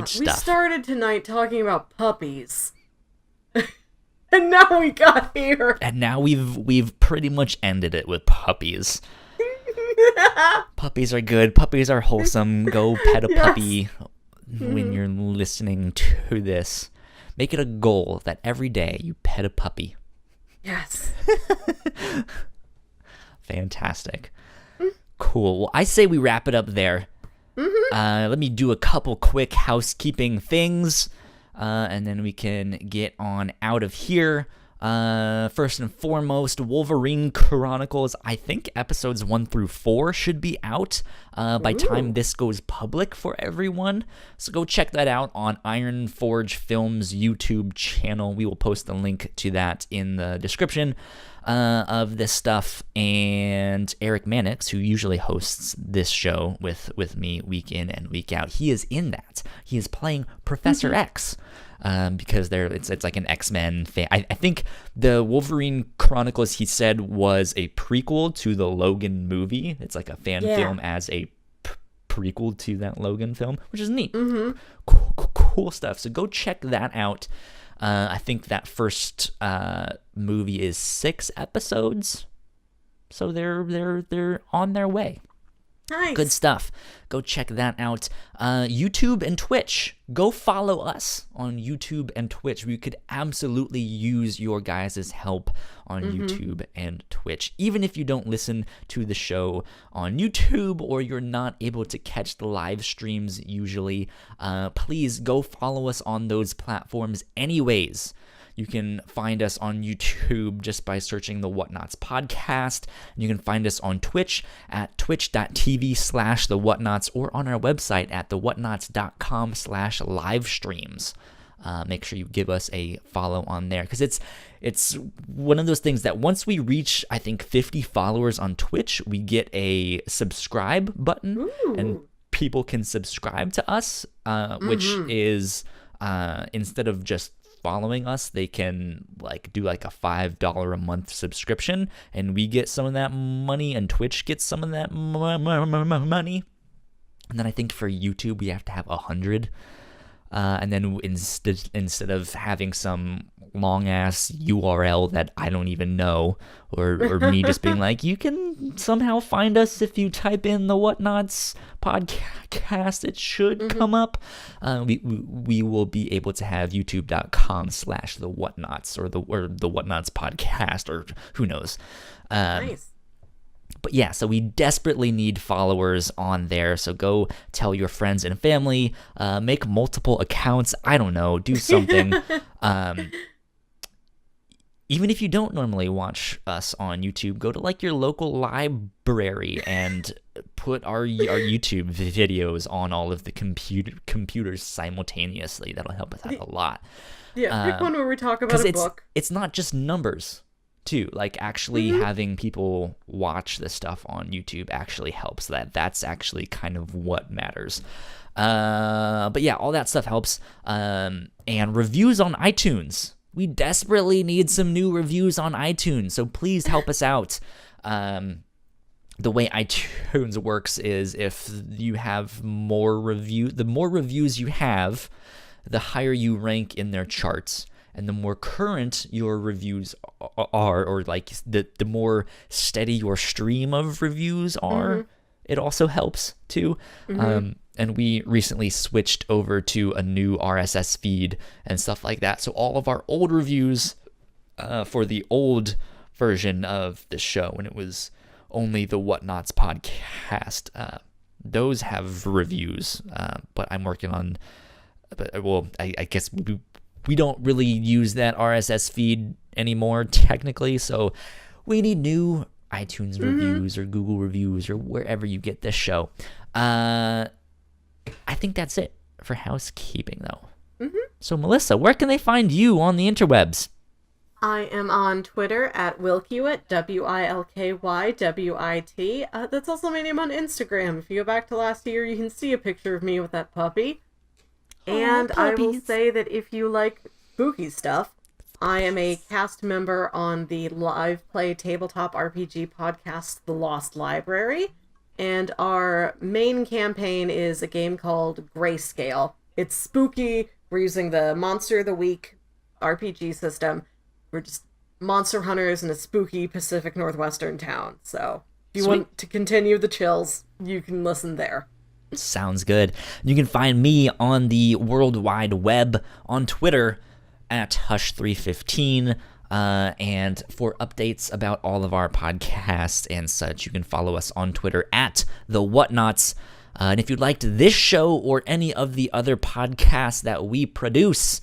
stuff. We started tonight talking about puppies. And now we got here. And now we've pretty much ended it with puppies. Puppies are good. Puppies are wholesome. Go pet a puppy when you're listening to this. Make it a goal that every day you pet a puppy. Yes. Fantastic. Cool. Well, I say we wrap it up there. Let me do a couple quick housekeeping things, and then we can get on out of here. First and foremost, Wolverine Chronicles. I think episodes 1 through 4 should be out by time this goes public for everyone. So go check that out on Iron Forge Films YouTube channel. We will post the link to that in the description of this stuff. And Eric Mannix, who usually hosts this show with me week in and week out, he is in that. He is playing Professor X. Because it's like an X-Men fan. I think the Wolverine Chronicles, he said, was a prequel to the Logan movie. It's like a fan film as a prequel to that Logan film, which is neat. Cool stuff. So go check that out. I think that first movie is 6 episodes, so they're on their way. Nice. Good stuff. Go check that out. YouTube and Twitch. Go follow us on YouTube and Twitch. We could absolutely use your guys' help on YouTube and Twitch. Even if you don't listen to the show on YouTube or you're not able to catch the live streams usually, please go follow us on those platforms anyways. You can find us on YouTube just by searching the Whatnauts podcast. And you can find us on Twitch at twitch.tv/the Whatnauts or on our website at thewhatnauts.com/livestreams. Make sure you give us a follow on there, because it's one of those things that once we reach, I think, 50 followers on Twitch, we get a subscribe button. And people can subscribe to us, which is instead of just following us, they can do a $5 a month subscription, and we get some of that money, and Twitch gets some of that money. And then I think for YouTube we have to have 100, and then instead of having some long ass URL that I don't even know, or me just being like, you can somehow find us if you type in the Whatnauts podcast, it should come up. We will be able to have youtube.com/the Whatnauts or the Whatnauts podcast, or who knows. Nice. But yeah, so we desperately need followers on there. So go tell your friends and family, make multiple accounts. I don't know, do something. Even if you don't normally watch us on YouTube, go to your local library and put our YouTube videos on all of the computers simultaneously. That'll help us out a lot. Yeah, pick one where we talk about a book. It's not just numbers, too. Actually having people watch this stuff on YouTube actually helps. That's actually kind of what matters. But yeah, all that stuff helps. And reviews on iTunes. We desperately need some new reviews on iTunes, so please help us out. The way iTunes works is if you have the more reviews you have, the higher you rank in their charts. And the more current your reviews are, or the more steady your stream of reviews are, it also helps too. And we recently switched over to a new RSS feed and stuff like that. So all of our old reviews for the old version of the show, when it was only the Whatnauts podcast, those have reviews. But I'm working on, I guess we don't really use that RSS feed anymore technically. So we need new iTunes reviews or Google reviews or wherever you get this show. I think that's it for housekeeping, though. So, Melissa, where can they find you on the interwebs? I am on Twitter at Wilkywit, WILKYWIT. That's also my name on Instagram. If you go back to last year, you can see a picture of me with that puppy. And I will say that if you like spooky stuff, I am a cast member on the live play tabletop RPG podcast, The Lost Library. And our main campaign is a game called Grayscale. It's spooky. We're using the Monster of the Week RPG system. We're just monster hunters in a spooky Pacific Northwestern town. So if you want to continue the chills, you can listen there. Sounds good. You can find me on the World Wide Web on Twitter at Hush315. And for updates about all of our podcasts and such, you can follow us on Twitter at The Whatnauts. And if you liked this show or any of the other podcasts that we produce,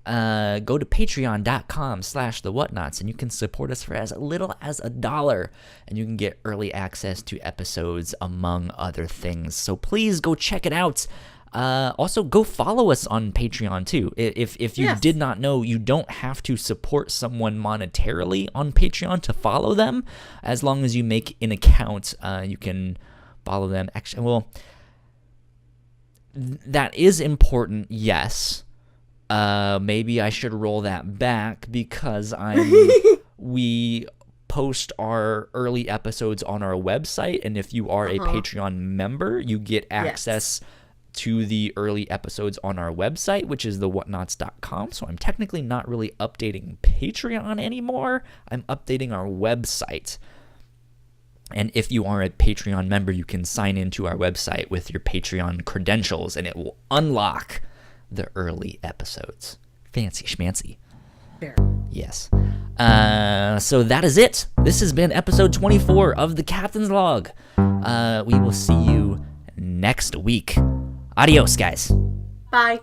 go to patreon.com/the Whatnauts, and you can support us for as little as $1, and you can get early access to episodes, among other things. So please go check it out. Also, go follow us on Patreon too. If you did not know, you don't have to support someone monetarily on Patreon to follow them. As long as you make an account, you can follow them. Actually, well, that is important, yes. Maybe I should roll that back because we post our early episodes on our website, and if you are a Patreon member, you get access to the early episodes on our website, which is thewhatnauts.com. So I'm technically not really updating Patreon anymore. I'm updating our website. And if you are a Patreon member, you can sign into our website with your Patreon credentials, and it will unlock the early episodes. Fancy schmancy. Fair. Yes. So that is it. This has been episode 24 of the Captain's Log. We will see you next week. Adios, guys. Bye.